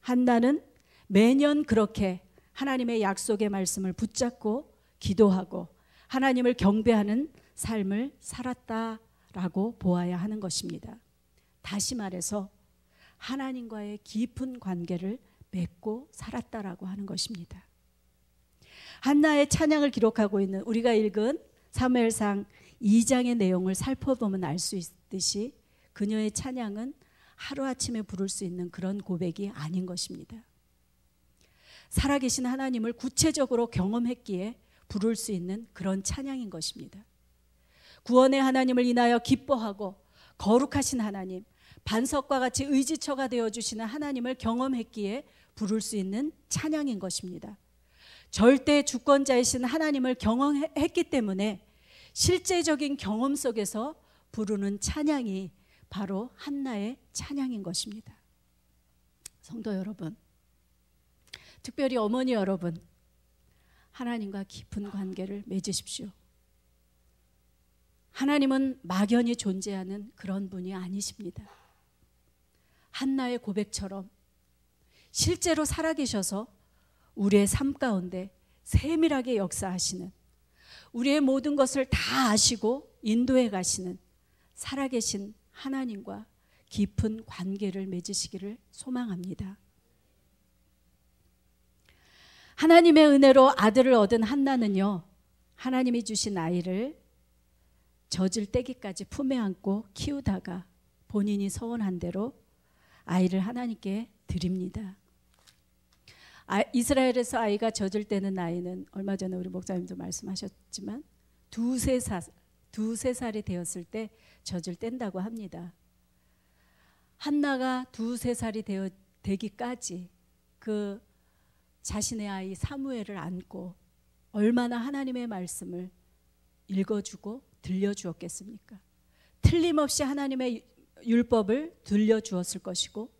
Speaker 3: 한나는 매년 그렇게 하나님의 약속의 말씀을 붙잡고 기도하고 하나님을 경배하는 삶을 살았다라고 보아야 하는 것입니다. 다시 말해서 하나님과의 깊은 관계를 맺고 살았다라고 하는 것입니다. 한나의 찬양을 기록하고 있는 우리가 읽은 사무엘상 2장의 내용을 살펴보면 알 수 있듯이 그녀의 찬양은 하루아침에 부를 수 있는 그런 고백이 아닌 것입니다. 살아계신 하나님을 구체적으로 경험했기에 부를 수 있는 그런 찬양인 것입니다. 구원의 하나님을 인하여 기뻐하고 거룩하신 하나님, 반석과 같이 의지처가 되어주시는 하나님을 경험했기에 부를 수 있는 찬양인 것입니다. 절대 주권자이신 하나님을 경험했기 때문에 실제적인 경험 속에서 부르는 찬양이 바로 한나의 찬양인 것입니다. 성도 여러분, 특별히 어머니 여러분, 하나님과 깊은 관계를 맺으십시오. 하나님은 막연히 존재하는 그런 분이 아니십니다. 한나의 고백처럼 실제로 살아계셔서 우리의 삶 가운데 세밀하게 역사하시는, 우리의 모든 것을 다 아시고 인도해 가시는 살아계신 하나님과 깊은 관계를 맺으시기를 소망합니다. 하나님의 은혜로 아들을 얻은 한나는요, 하나님이 주신 아이를 젖을 떼기까지 품에 안고 키우다가 본인이 서원한 대로 아이를 하나님께 드립니다. 이스라엘에서 아이가 젖을 떼는 나이는 얼마 전에 우리 목사님도 말씀하셨지만 두세 살이 되었을 때 젖을 뗀다고 합니다. 한나가 두세 살이 되기까지 그 자신의 아이 사무엘을 안고 얼마나 하나님의 말씀을 읽어주고 들려주었겠습니까? 틀림없이 하나님의 율법을 들려주었을 것이고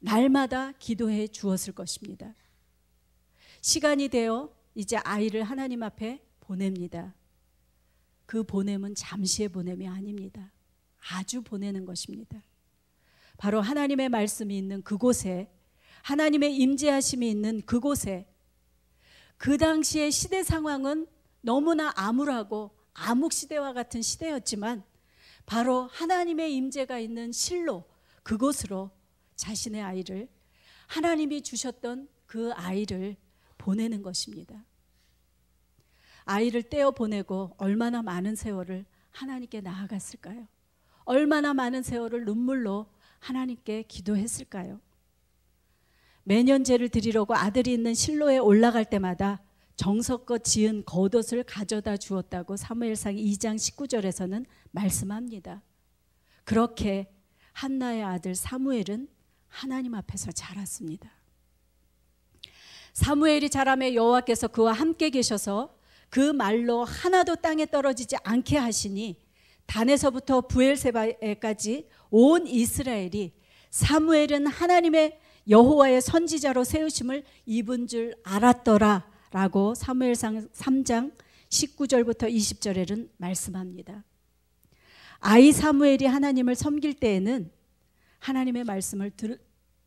Speaker 3: 날마다 기도해 주었을 것입니다. 시간이 되어 이제 아이를 하나님 앞에 보냅니다. 그 보냄은 잠시의 보냄이 아닙니다. 아주 보내는 것입니다. 바로 하나님의 말씀이 있는 그곳에, 하나님의 임재하심이 있는 그곳에, 그 당시의 시대 상황은 너무나 암울하고 암흑시대와 같은 시대였지만 바로 하나님의 임재가 있는 실로, 그곳으로 자신의 아이를, 하나님이 주셨던 그 아이를 보내는 것입니다. 아이를 떼어 보내고 얼마나 많은 세월을 하나님께 나아갔을까요? 얼마나 많은 세월을 눈물로 하나님께 기도했을까요? 매년 제를 드리려고 아들이 있는 실로에 올라갈 때마다 정성껏 지은 겉옷을 가져다 주었다고 사무엘상 2장 19절에서는 말씀합니다. 그렇게 한나의 아들 사무엘은 하나님 앞에서 자랐습니다. 사무엘이 자라매 여호와께서 그와 함께 계셔서 그 말로 하나도 땅에 떨어지지 않게 하시니 단에서부터 브엘세바에까지 온 이스라엘이 사무엘은 하나님의 여호와의 선지자로 세우심을 입은 줄 알았더라 라고 사무엘상 3장 19절부터 20절에는 말씀합니다. 아이 사무엘이 하나님을 섬길 때에는 하나님의 말씀을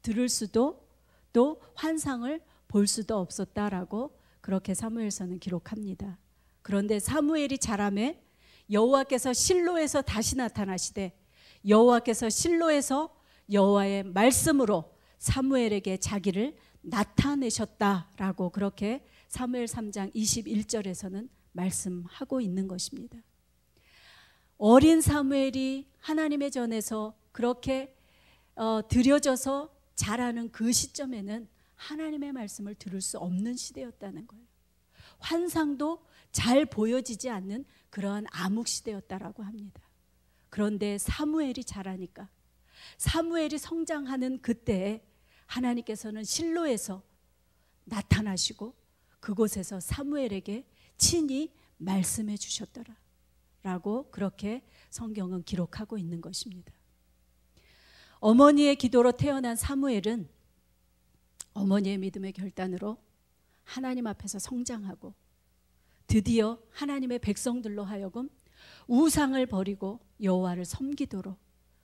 Speaker 3: 들을 수도 또 환상을 볼 수도 없었다라고 그렇게 사무엘서는 기록합니다. 그런데 사무엘이 자라매 여호와께서 실로에서 다시 나타나시되 여호와께서 실로에서 여호와의 말씀으로 사무엘에게 자기를 나타내셨다라고 그렇게 사무엘 3장 21절에서는 말씀하고 있는 것입니다. 어린 사무엘이 하나님의 전에서 그렇게 들여져서 자라는 그 시점에는 하나님의 말씀을 들을 수 없는 시대였다는 거예요. 환상도 잘 보여지지 않는 그러한 암흑 시대였다라고 합니다. 그런데 사무엘이 자라니까, 사무엘이 성장하는 그때에 하나님께서는 실로에서 나타나시고 그곳에서 사무엘에게 친히 말씀해 주셨더라 라고 그렇게 성경은 기록하고 있는 것입니다. 어머니의 기도로 태어난 사무엘은 어머니의 믿음의 결단으로 하나님 앞에서 성장하고 드디어 하나님의 백성들로 하여금 우상을 버리고 여호와를 섬기도록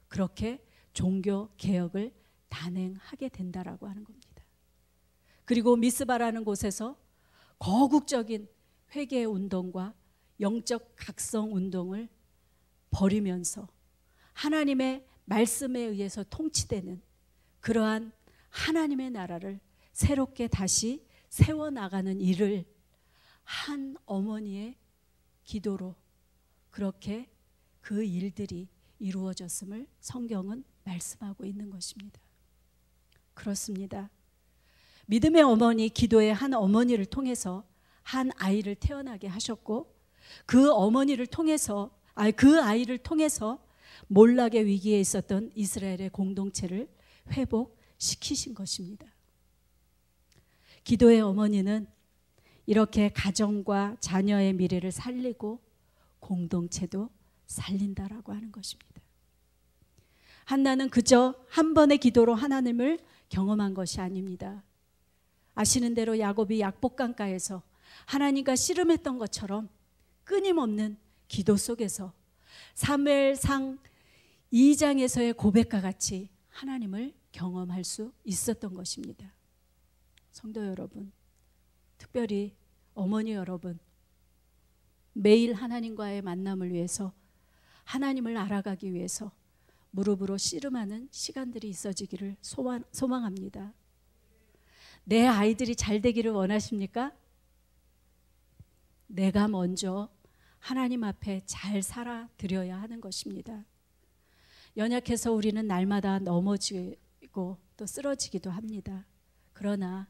Speaker 3: 그렇게 종교 개혁을 단행하게 된다라고 하는 겁니다. 그리고 미스바라는 곳에서 거국적인 회개 운동과 영적 각성 운동을 벌이면서 하나님의 말씀에 의해서 통치되는 그러한 하나님의 나라를 새롭게 다시 세워나가는 일을 한 어머니의 기도로 그렇게 그 일들이 이루어졌음을 성경은 말씀하고 있는 것입니다. 그렇습니다. 믿음의 어머니, 기도의 한 어머니를 통해서 한 아이를 태어나게 하셨고 그 어머니를 통해서 그 아이를 통해서 몰락의 위기에 있었던 이스라엘의 공동체를 회복시키신 것입니다. 기도의 어머니는 이렇게 가정과 자녀의 미래를 살리고 공동체도 살린다라고 하는 것입니다. 한나는 그저 한 번의 기도로 하나님을 경험한 것이 아닙니다. 아시는 대로 야곱이 약복강가에서 하나님과 씨름했던 것처럼 끊임없는 기도 속에서 사무엘상 2장에서의 고백과 같이 하나님을 경험할 수 있었던 것입니다. 성도 여러분, 특별히 어머니 여러분, 매일 하나님과의 만남을 위해서 하나님을 알아가기 위해서 무릎으로 씨름하는 시간들이 있어지기를 소망합니다. 내 아이들이 잘 되기를 원하십니까? 내가 먼저 하나님 앞에 잘 살아드려야 하는 것입니다. 연약해서 우리는 날마다 넘어지고 또 쓰러지기도 합니다. 그러나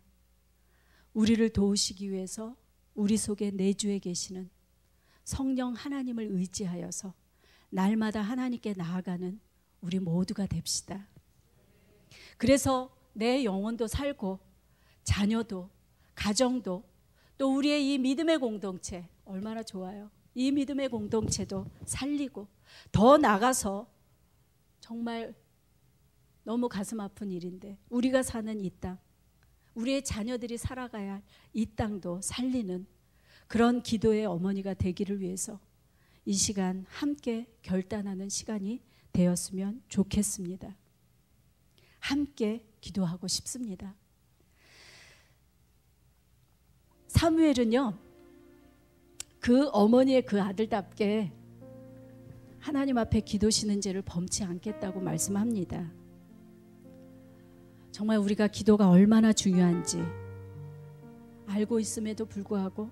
Speaker 3: 우리를 도우시기 위해서 우리 속에 내주에 계시는 성령 하나님을 의지하여서 날마다 하나님께 나아가는 우리 모두가 됩시다. 그래서 내 영혼도 살고 자녀도 가정도 또 우리의 이 믿음의 공동체 얼마나 좋아요. 이 믿음의 공동체도 살리고 더 나가서 정말 너무 가슴 아픈 일인데 우리가 사는 이 땅, 우리의 자녀들이 살아가야 할 이 땅도 살리는 그런 기도의 어머니가 되기를 위해서 이 시간 함께 결단하는 시간이 되었으면 좋겠습니다. 함께 기도하고 싶습니다. 사무엘은요, 그 어머니의 그 아들답게 하나님 앞에 기도시는 죄를 범치 않겠다고 말씀합니다. 정말 우리가 기도가 얼마나 중요한지 알고 있음에도 불구하고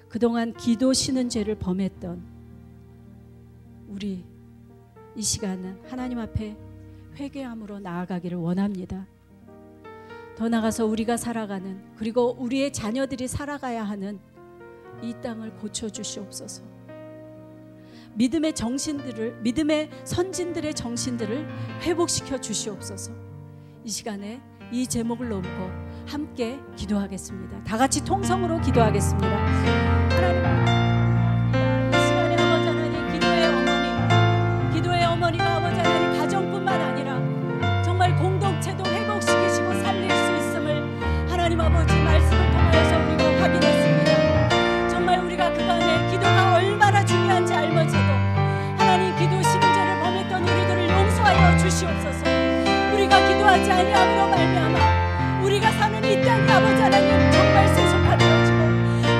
Speaker 3: 그동안 기도시는 죄를 범했던 우리 이 시간은 하나님 앞에 회개함으로 나아가기를 원합니다. 더 나아가서 우리가 살아가는, 그리고 우리의 자녀들이 살아가야 하는 이 땅을 고쳐주시옵소서. 믿음의 선진들의 정신들을 회복시켜 주시옵소서. 이 시간에 이 제목을 놓고 함께 기도하겠습니다. 다 같이 통성으로 기도하겠습니다. 하나님, 이 시간에 아버지 하나님, 기도의 어머니가 아버지 하나님 가정뿐만 아니라 정말 공동체도 회복시키시고 살릴 수 있음을 하나님 아버지 말씀을 통하여서 우리가 확인했습니다. 정말 우리가 그간의 기도가 얼마나 중요한지 알면서도 하나님, 기도 시민죄를 범했던 우리들을 용서하여 주시옵소서. 우리가 기도하지 아니함으로 말미암아 우리가 사는 이 땅이 아버지 하나님 정말 세속화되어지고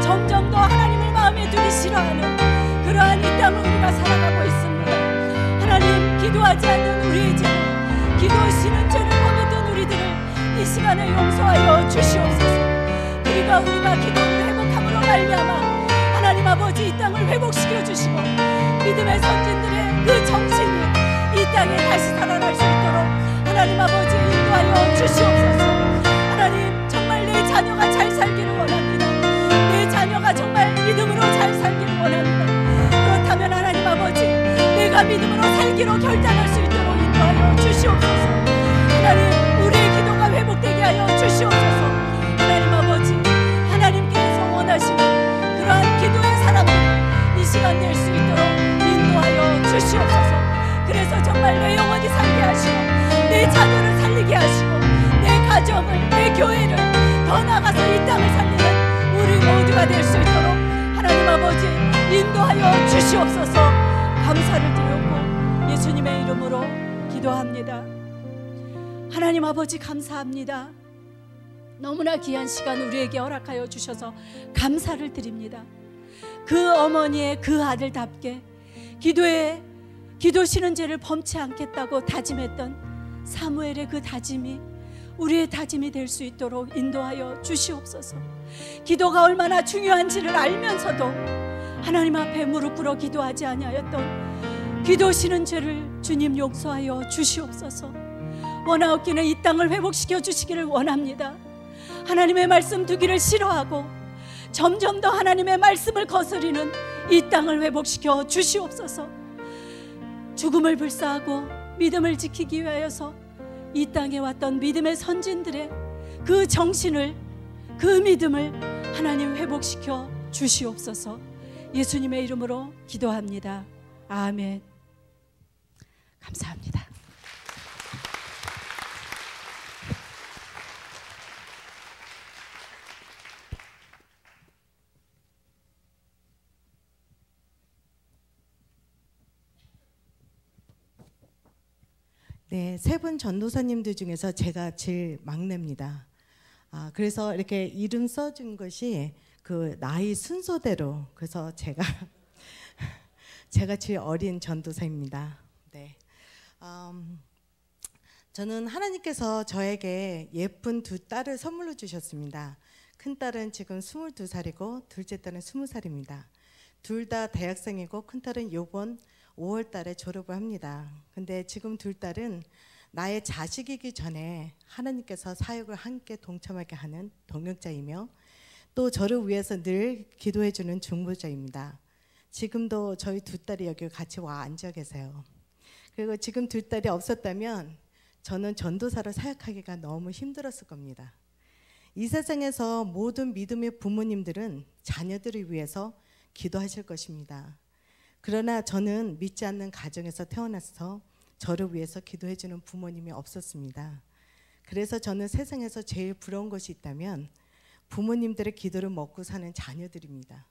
Speaker 3: 점점 더 하나님을 마음에 두기 싫어하는 그러한 이 땅을 우리가 살아가고 있습니다. 하나님, 기도하지 않는 우리의 죄, 기도시는 죄를 범했던 우리들을 이 시간에 용서하여 주시옵소서. 그리고 우리가 기도를 회복함으로 말미암아 하나님 아버지 이 땅을 회복시켜 주시고 믿음의 선진들의 그 정신이 이 땅에 다시 살아날 수 있도록 하나님 아버지 인도하여 주시옵소서. 하나님, 정말 내 자녀가 잘 살기를 원합니다. 내 자녀가 정말 믿음으로 잘 살기를 원합니다. 그렇다면 하나님 아버지, 내가 믿음으로 살기로 결단할 수 있도록 인도하여 주시옵소서. 하나님, 우리의 기도가 회복되게 하여 주시옵소서. 하나님 아버지, 하나님께서 원하시는 그러한 기도의 사람들이 이 시간 될 수 있도록 인도하여 주시옵소서. 그래서 정말 내 영혼이 살게 하시고 내 자녀를 살리게 하시고 내 가정을, 내 교회를, 더 나아가서 이 땅을 살리는 우리 모두가 될 수 있도록 하나님 아버지 인도하여 주시옵소서. 감사를 드렸고 예수님의 이름으로 기도합니다. 하나님 아버지, 감사합니다. 너무나 귀한 시간 우리에게 허락하여 주셔서 감사를 드립니다. 그 어머니의 그 아들답게 기도시는 죄를 범치 않겠다고 다짐했던 사무엘의 그 다짐이 우리의 다짐이 될 수 있도록 인도하여 주시옵소서. 기도가 얼마나 중요한지를 알면서도 하나님 앞에 무릎 꿇어 기도하지 아니하였던 기도시는 죄를 주님 용서하여 주시옵소서. 원하옵기는 이 땅을 회복시켜 주시기를 원합니다. 하나님의 말씀 두기를 싫어하고 점점 더 하나님의 말씀을 거스리는 이 땅을 회복시켜 주시옵소서. 죽음을 불사하고 믿음을 지키기 위하여서 이 땅에 왔던 믿음의 선진들의 그 정신을, 그 믿음을 하나님 회복시켜 주시옵소서. 예수님의 이름으로 기도합니다. 아멘. 감사합니다.
Speaker 4: 네, 세 분 전도사님들 중에서 제가 제일 막내입니다. 그래서 이렇게 이름 써준 것이 그 나이 순서대로, 그래서 제가 제일 어린 전도사입니다. 네, 저는 하나님께서 저에게 예쁜 두 딸을 선물로 주셨습니다. 큰 딸은 지금 22살이고 둘째 딸은 20살입니다. 둘 다 대학생이고 큰 딸은 이번 5월 달에 졸업을 합니다. 근데 지금 둘 딸은 나의 자식이기 전에 하나님께서 사역을 함께 동참하게 하는 동역자이며 또 저를 위해서 늘 기도해 주는 중보자입니다. 지금도 저희 두 딸이 여기 같이 와 앉아 계세요. 그리고 지금 둘 딸이 없었다면 저는 전도사로 사역하기가 너무 힘들었을 겁니다. 이 세상에서 모든 믿음의 부모님들은 자녀들을 위해서 기도하실 것입니다. 그러나 저는 믿지 않는 가정에서 태어나서 저를 위해서 기도해 주는 부모님이 없었습니다. 그래서 저는 세상에서 제일 부러운 것이 있다면 부모님들의 기도를 먹고 사는 자녀들입니다.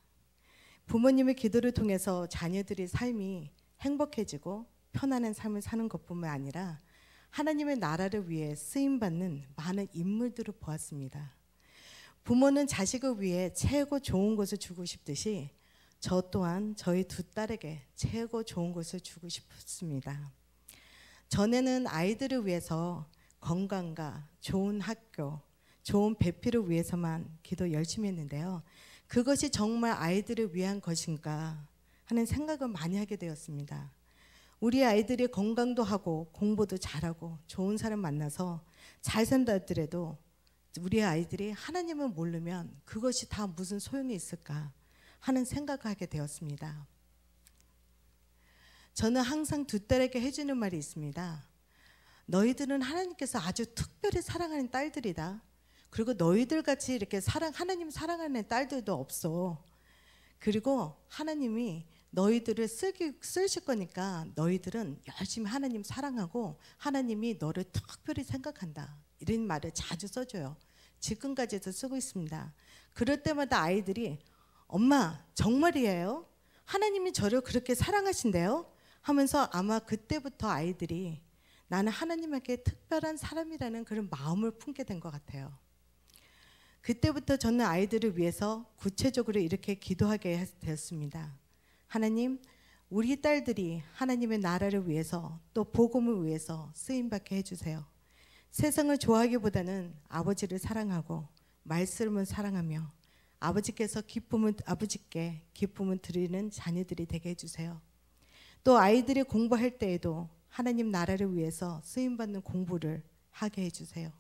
Speaker 4: 부모님의 기도를 통해서 자녀들의 삶이 행복해지고 편안한 삶을 사는 것뿐만 아니라 하나님의 나라를 위해 쓰임받는 많은 인물들을 보았습니다. 부모는 자식을 위해 최고 좋은 것을 주고 싶듯이 저 또한 저희 두 딸에게 최고 좋은 것을 주고 싶습니다. 전에는 아이들을 위해서 건강과 좋은 학교, 좋은 배필을 위해서만 기도 열심히 했는데요. 그것이 정말 아이들을 위한 것인가 하는 생각을 많이 하게 되었습니다. 우리 아이들이 건강도 하고 공부도 잘하고 좋은 사람 만나서 잘 산다 하더라도 우리 아이들이 하나님을 모르면 그것이 다 무슨 소용이 있을까 하는 생각을 하게 되었습니다. 저는 항상 두 딸에게 해주는 말이 있습니다. 너희들은 하나님께서 아주 특별히 사랑하는 딸들이다. 그리고 너희들 같이 이렇게 하나님 사랑하는 딸들도 없어. 그리고 하나님이 너희들을 쓰실 거니까 너희들은 열심히 하나님 사랑하고 하나님이 너를 특별히 생각한다. 이런 말을 자주 써줘요. 지금까지도 쓰고 있습니다. 그럴 때마다 아이들이 엄마 정말이에요? 하나님이 저를 그렇게 사랑하신대요? 하면서 아마 그때부터 아이들이 나는 하나님에게 특별한 사람이라는 그런 마음을 품게 된 것 같아요. 그때부터 저는 아이들을 위해서 구체적으로 이렇게 기도하게 되었습니다. 하나님, 우리 딸들이 하나님의 나라를 위해서 또 복음을 위해서 쓰임받게 해주세요. 세상을 좋아하기보다는 아버지를 사랑하고 말씀을 사랑하며 아버지께 기쁨을 드리는 자녀들이 되게 해주세요. 또 아이들이 공부할 때에도 하나님 나라를 위해서 쓰임받는 공부를 하게 해주세요.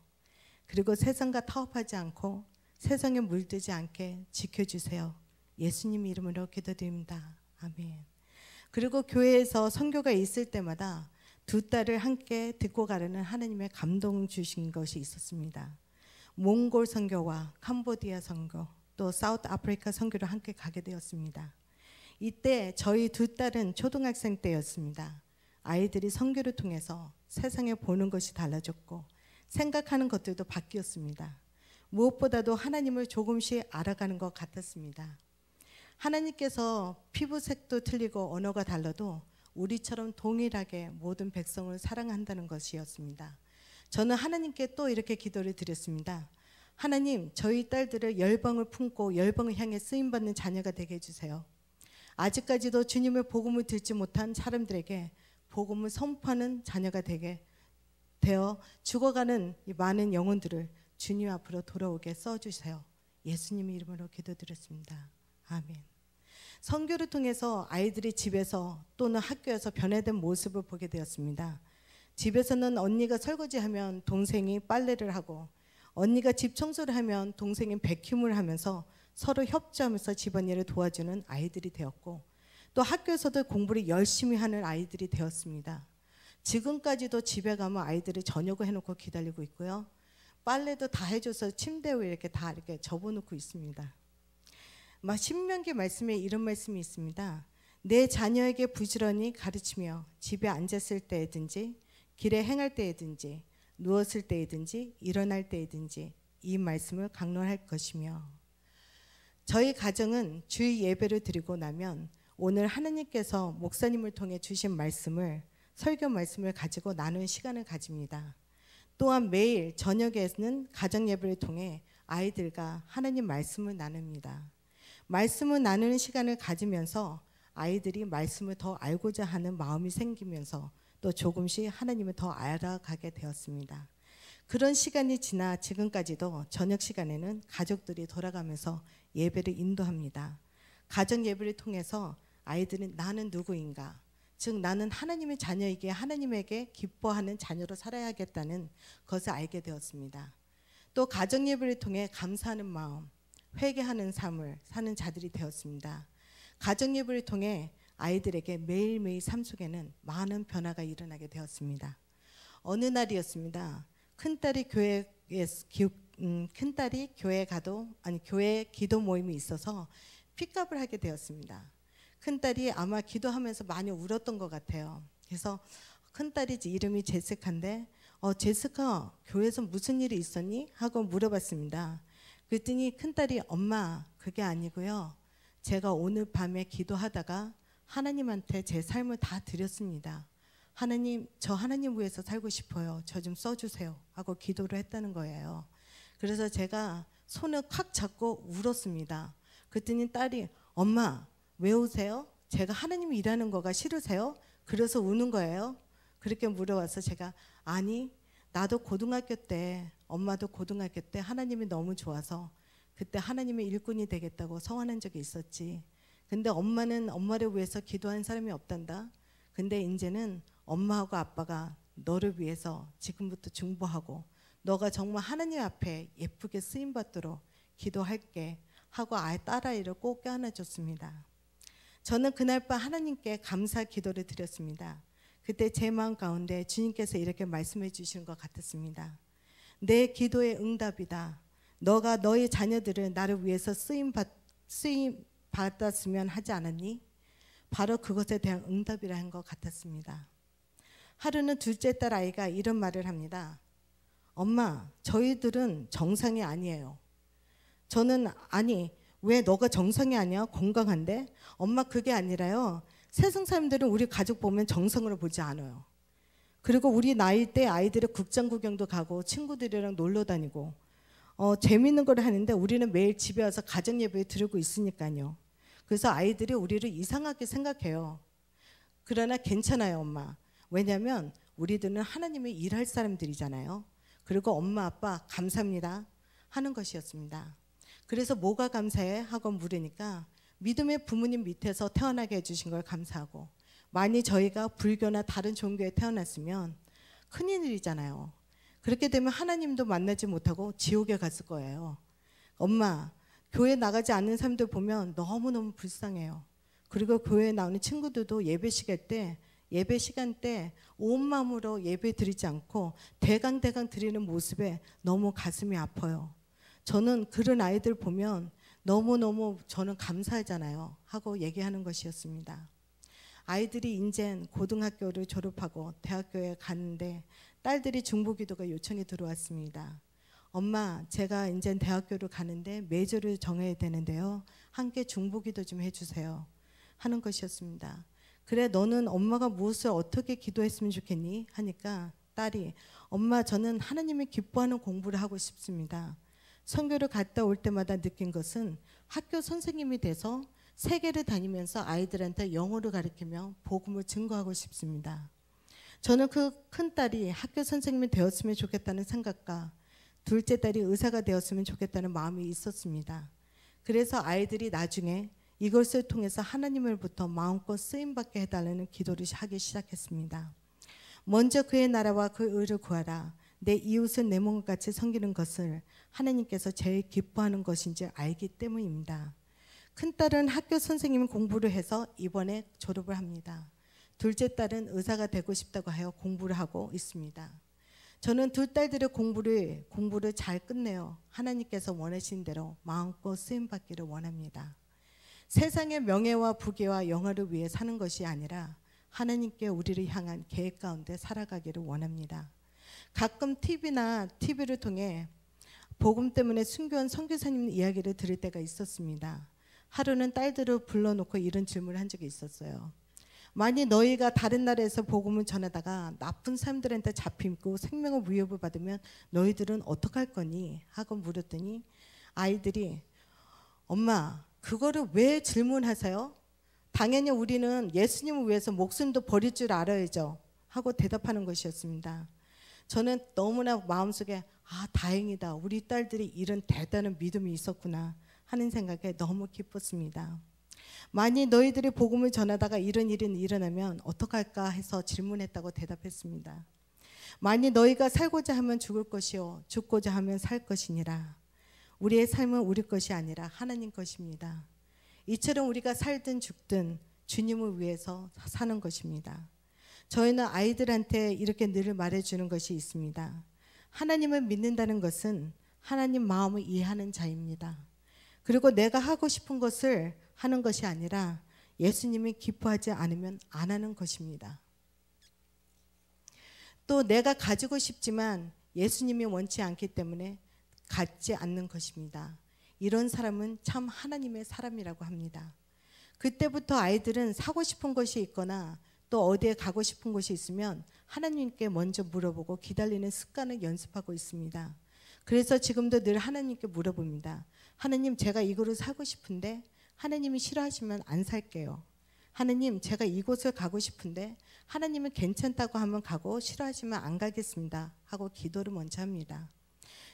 Speaker 4: 그리고 세상과 타협하지 않고 세상에 물들지 않게 지켜주세요. 예수님 이름으로 기도드립니다. 아멘. 그리고 교회에서 선교가 있을 때마다 두 딸을 함께 듣고 가려는 하나님의 감동 주신 것이 있었습니다. 몽골 선교와 캄보디아 선교, 또 사우스 아프리카 선교를 함께 가게 되었습니다. 이때 저희 두 딸은 초등학생 때였습니다. 아이들이 선교를 통해서 세상에 보는 것이 달라졌고 생각하는 것들도 바뀌었습니다. 무엇보다도 하나님을 조금씩 알아가는 것 같았습니다. 하나님께서 피부색도 틀리고 언어가 달라도 우리처럼 동일하게 모든 백성을 사랑한다는 것이었습니다. 저는 하나님께 또 이렇게 기도를 드렸습니다. 하나님, 저희 딸들을 열방을 품고 열방을 향해 쓰임받는 자녀가 되게 해주세요. 아직까지도 주님의 복음을 듣지 못한 사람들에게 복음을 선포하는 자녀가 되어 죽어가는 이 많은 영혼들을 주님 앞으로 돌아오게 써주세요. 예수님 이름으로 기도드렸습니다. 아멘. 선교를 통해서 아이들이 집에서 또는 학교에서 변화된 모습을 보게 되었습니다. 집에서는 언니가 설거지하면 동생이 빨래를 하고 언니가 집 청소를 하면 동생이 백큐을 하면서 서로 협조하면서 집안일을 도와주는 아이들이 되었고 또 학교에서도 공부를 열심히 하는 아이들이 되었습니다. 지금까지도 집에 가면 아이들이 저녁을 해놓고 기다리고 있고요. 빨래도 다 해줘서 침대 위에 이렇게 다 이렇게 접어놓고 있습니다. 신명기 말씀에 이런 말씀이 있습니다. 내 자녀에게 부지런히 가르치며 집에 앉았을 때든지 길에 행할 때든지 누웠을 때든지 일어날 때든지 이 말씀을 강론할 것이며 저희 가정은 주일 예배를 드리고 나면 오늘 하나님께서 목사님을 통해 주신 말씀을 설교 말씀을 가지고 나누는 시간을 가집니다. 또한 매일 저녁에는 가정 예배를 통해 아이들과 하나님 말씀을 나눕니다. 말씀을 나누는 시간을 가지면서 아이들이 말씀을 더 알고자 하는 마음이 생기면서 또 조금씩 하나님을 더 알아가게 되었습니다. 그런 시간이 지나 지금까지도 저녁 시간에는 가족들이 돌아가면서 예배를 인도합니다. 가정 예배를 통해서 아이들은 나는 누구인가, 즉 나는 하나님의 자녀이기에 하나님에게 기뻐하는 자녀로 살아야겠다는 것을 알게 되었습니다. 또 가정 예배를 통해 감사하는 마음, 회개하는 삶을 사는 자들이 되었습니다. 가정 예배를 통해 아이들에게 매일매일 삶 속에는 많은 변화가 일어나게 되었습니다. 어느 날이었습니다. 큰딸이 교회 기도 모임이 있어서 픽업을 하게 되었습니다. 큰딸이 아마 기도하면서 많이 울었던 것 같아요. 그래서 큰딸이 이름이 제스카인데 제스카 교회에서 무슨 일이 있었니? 하고 물어봤습니다. 그랬더니 큰딸이 엄마 그게 아니고요. 제가 오늘 밤에 기도하다가 하나님한테 제 삶을 다 드렸습니다. 하나님 저 하나님 위해서 살고 싶어요. 저 좀 써주세요 하고 기도를 했다는 거예요. 그래서 제가 손을 콱 잡고 울었습니다. 그랬더니 딸이 엄마 왜 우세요? 제가 하나님이 일하는 거가 싫으세요? 그래서 우는 거예요. 그렇게 물어와서 제가 아니 나도 고등학교 때 엄마도 고등학교 때 하나님이 너무 좋아서 그때 하나님의 일꾼이 되겠다고 서원한 적이 있었지. 근데 엄마는 엄마를 위해서 기도한 사람이 없단다. 근데 이제는 엄마하고 아빠가 너를 위해서 지금부터 중보하고 너가 정말 하나님 앞에 예쁘게 쓰임받도록 기도할게 하고 딸아이를 꼭 껴안아줬습니다. 저는 그날 밤 하나님께 감사 기도를 드렸습니다. 그때 제 마음 가운데 주님께서 이렇게 말씀해 주시는 것 같았습니다. 내 기도의 응답이다. 너가 너의 자녀들을 나를 위해서 쓰임 받았으면 하지 않았니? 바로 그것에 대한 응답이라 한 것 같았습니다. 하루는 둘째 딸 아이가 이런 말을 합니다. 엄마, 저희들은 정상이 아니에요. 저는 아니 왜 너가 정상이 아니야? 건강한데? 엄마 그게 아니라요. 세상 사람들은 우리 가족 보면 정상으로 보지 않아요. 그리고 우리 나이 때 아이들이 극장 구경도 가고 친구들이랑 놀러 다니고 재밌는 걸 하는데 우리는 매일 집에 와서 가정 예배에 드리고 있으니까요. 그래서 아이들이 우리를 이상하게 생각해요. 그러나 괜찮아요, 엄마. 왜냐하면 우리들은 하나님의 일할 사람들이잖아요. 그리고 엄마 아빠 감사합니다 하는 것이었습니다. 그래서 뭐가 감사해? 하고 물으니까 믿음의 부모님 밑에서 태어나게 해주신 걸 감사하고 만일 저희가 불교나 다른 종교에 태어났으면 큰일이잖아요. 그렇게 되면 하나님도 만나지 못하고 지옥에 갔을 거예요. 엄마, 교회 나가지 않는 사람들 보면 너무너무 불쌍해요. 그리고 교회에 나오는 친구들도 예배 시간 때 온 마음으로 예배 드리지 않고 대강대강 드리는 모습에 너무 가슴이 아파요. 저는 그런 아이들 보면 너무너무 저는 감사하잖아요 하고 얘기하는 것이었습니다. 아이들이 이젠 고등학교를 졸업하고 대학교에 가는데 딸들이 중보기도가 요청이 들어왔습니다. 엄마, 제가 이제 대학교를 가는데 메이저를 정해야 되는데요. 함께 중보기도 좀 해주세요 하는 것이었습니다. 그래 너는 엄마가 무엇을 어떻게 기도했으면 좋겠니? 하니까 딸이 엄마 저는 하나님이 기뻐하는 공부를 하고 싶습니다. 선교를 갔다 올 때마다 느낀 것은 학교 선생님이 돼서 세계를 다니면서 아이들한테 영어를 가르치며 복음을 증거하고 싶습니다. 저는 그 큰딸이 학교 선생님이 되었으면 좋겠다는 생각과 둘째 딸이 의사가 되었으면 좋겠다는 마음이 있었습니다. 그래서 아이들이 나중에 이것을 통해서 하나님으로부터 마음껏 쓰임받게 해달라는 기도를 하기 시작했습니다. 먼저 그의 나라와 그 의를 구하라. 내 이웃은 내 몸과 같이 섬기는 것을 하나님께서 제일 기뻐하는 것인지 알기 때문입니다. 큰딸은 학교 선생님 공부를 해서 이번에 졸업을 합니다. 둘째 딸은 의사가 되고 싶다고 하여 공부를 하고 있습니다. 저는 두 딸들의 공부를 잘 끝내어 하나님께서 원하신 대로 마음껏 쓰임받기를 원합니다. 세상의 명예와 부귀와 영화를 위해 사는 것이 아니라 하나님께 우리를 향한 계획 가운데 살아가기를 원합니다. 가끔 TV를 통해 복음 때문에 순교한 선교사님 이야기를 들을 때가 있었습니다. 하루는 딸들을 불러놓고 이런 질문을 한 적이 있었어요. 만약 너희가 다른 나라에서 복음을 전하다가 나쁜 사람들한테 잡히고 생명의 위협을 받으면 너희들은 어떡할 거니? 하고 물었더니 아이들이 엄마 그거를 왜 질문하세요? 당연히 우리는 예수님을 위해서 목숨도 버릴 줄 알아야죠 하고 대답하는 것이었습니다. 저는 너무나 마음속에 다행이다. 우리 딸들이 이런 대단한 믿음이 있었구나 하는 생각에 너무 기뻤습니다. 만약 너희들이 복음을 전하다가 이런 일이 일어나면 어떡할까 해서 질문했다고 대답했습니다. 만약 너희가 살고자 하면 죽을 것이요 죽고자 하면 살 것이니라. 우리의 삶은 우리 것이 아니라 하나님 것입니다. 이처럼 우리가 살든 죽든 주님을 위해서 사는 것입니다. 저희는 아이들한테 이렇게 늘 말해주는 것이 있습니다. 하나님을 믿는다는 것은 하나님 마음을 이해하는 자입니다. 그리고 내가 하고 싶은 것을 하는 것이 아니라 예수님이 기뻐하지 않으면 안 하는 것입니다. 또 내가 가지고 싶지만 예수님이 원치 않기 때문에 갖지 않는 것입니다. 이런 사람은 참 하나님의 사람이라고 합니다. 그때부터 아이들은 사고 싶은 것이 있거나 또 어디에 가고 싶은 곳이 있으면 하나님께 먼저 물어보고 기다리는 습관을 연습하고 있습니다. 그래서 지금도 늘 하나님께 물어봅니다. 하나님, 제가 이거를 사고 싶은데 하나님이 싫어하시면 안 살게요. 하나님, 제가 이곳을 가고 싶은데 하나님은 괜찮다고 하면 가고 싫어하시면 안 가겠습니다 하고 기도를 먼저 합니다.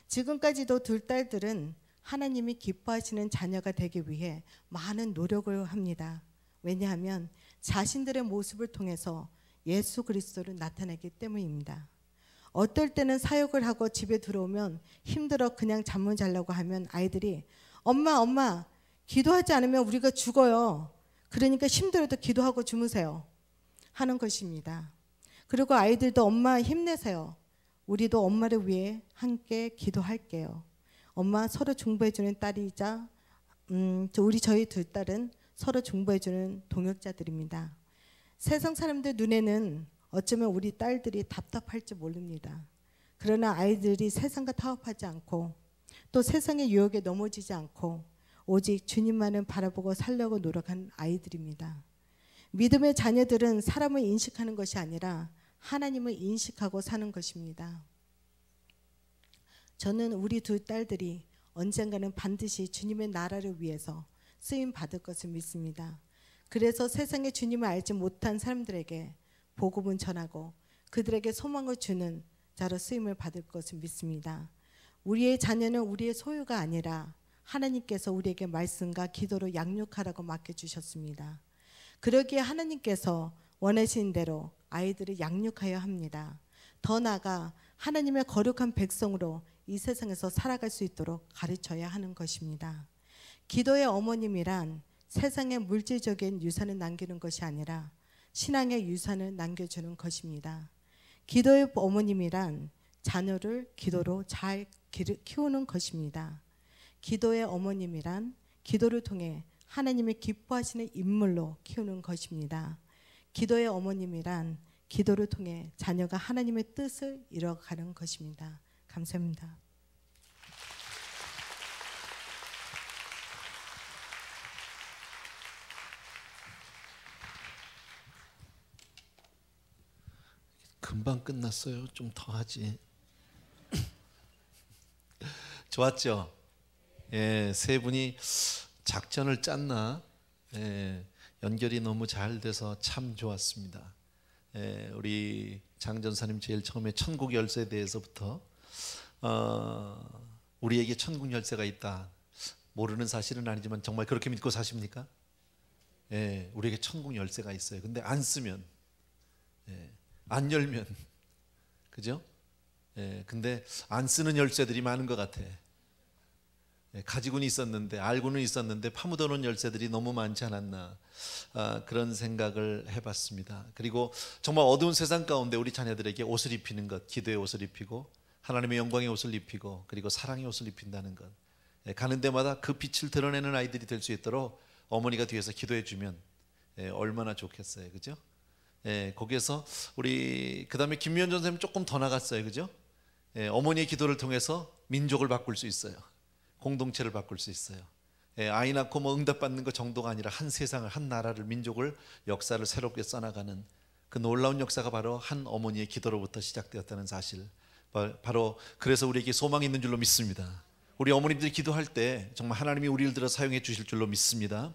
Speaker 4: 지금까지도 둘 딸들은 하나님이 기뻐하시는 자녀가 되기 위해 많은 노력을 합니다. 왜냐하면 자신들의 모습을 통해서 예수 그리스도를 나타내기 때문입니다. 어떨 때는 사역을 하고 집에 들어오면 힘들어 그냥 잠을 자려고 하면 아이들이 엄마 기도하지 않으면 우리가 죽어요. 그러니까 힘들어도 기도하고 주무세요 하는 것입니다. 그리고 아이들도 엄마 힘내세요. 우리도 엄마를 위해 함께 기도할게요. 엄마 서로 중보해주는 딸이자 저희 둘 딸은 서로 중보해주는 동역자들입니다. 세상 사람들 눈에는 어쩌면 우리 딸들이 답답할지 모릅니다. 그러나 아이들이 세상과 타협하지 않고 또 세상의 유혹에 넘어지지 않고 오직 주님만을 바라보고 살려고 노력한 아이들입니다. 믿음의 자녀들은 사람을 인식하는 것이 아니라 하나님을 인식하고 사는 것입니다. 저는 우리 두 딸들이 언젠가는 반드시 주님의 나라를 위해서 쓰임 받을 것을 믿습니다. 그래서 세상에 주님을 알지 못한 사람들에게 복음을 전하고 그들에게 소망을 주는 자로 쓰임을 받을 것을 믿습니다. 우리의 자녀는 우리의 소유가 아니라 하나님께서 우리에게 말씀과 기도로 양육하라고 맡겨주셨습니다. 그러기에 하나님께서 원하시는 대로 아이들을 양육하여 합니다. 더 나아가 하나님의 거룩한 백성으로 이 세상에서 살아갈 수 있도록 가르쳐야 하는 것입니다. 기도의 어머님이란 세상에 물질적인 유산을 남기는 것이 아니라 신앙의 유산을 남겨주는 것입니다. 기도의 어머님이란 자녀를 기도로 잘 키우는 것입니다. 기도의 어머님이란 기도를 통해 하나님의 기뻐하시는 인물로 키우는 것입니다. 기도의 어머님이란 기도를 통해 자녀가 하나님의 뜻을 이뤄가는 것입니다. 감사합니다.
Speaker 1: 금방 끝났어요. 좀 더 하지. 좋았죠? 예, 세 분이 작전을 짰나? 예, 연결이 너무 잘 돼서 참 좋았습니다. 예, 우리 장 전사님 제일 처음에 천국 열쇠에 대해서부터 우리에게 천국 열쇠가 있다. 모르는 사실은 아니지만 정말 그렇게 믿고 사십니까? 예, 우리에게 천국 열쇠가 있어요. 근데 안 쓰면, 예, 안 열면, 그죠? 예, 근데 안 쓰는 열쇠들이 많은 것 같아. 예, 가지고는 있었는데, 알고는 있었는데 파묻어 놓은 열쇠들이 너무 많지 않았나, 그런 생각을 해봤습니다. 그리고 정말 어두운 세상 가운데 우리 자녀들에게 옷을 입히는 것, 기도의 옷을 입히고 하나님의 영광의 옷을 입히고 그리고 사랑의 옷을 입힌다는 것, 예, 가는 데마다 그 빛을 드러내는 아이들이 될 수 있도록 어머니가 뒤에서 기도해 주면, 예, 얼마나 좋겠어요, 그죠? 예, 거기에서 우리 그 다음에 김미연 전사님 조금 더 나갔어요, 그죠? 예, 어머니의 기도를 통해서 민족을 바꿀 수 있어요. 공동체를 바꿀 수 있어요. 예, 아이 낳고 뭐 응답받는 것 정도가 아니라 한 세상을, 한 나라를, 민족을, 역사를 새롭게 써나가는 그 놀라운 역사가 바로 한 어머니의 기도로부터 시작되었다는 사실, 바로 그래서 우리에게 소망이 있는 줄로 믿습니다. 우리 어머님들이 기도할 때 정말 하나님이 우리를 들어 사용해 주실 줄로 믿습니다.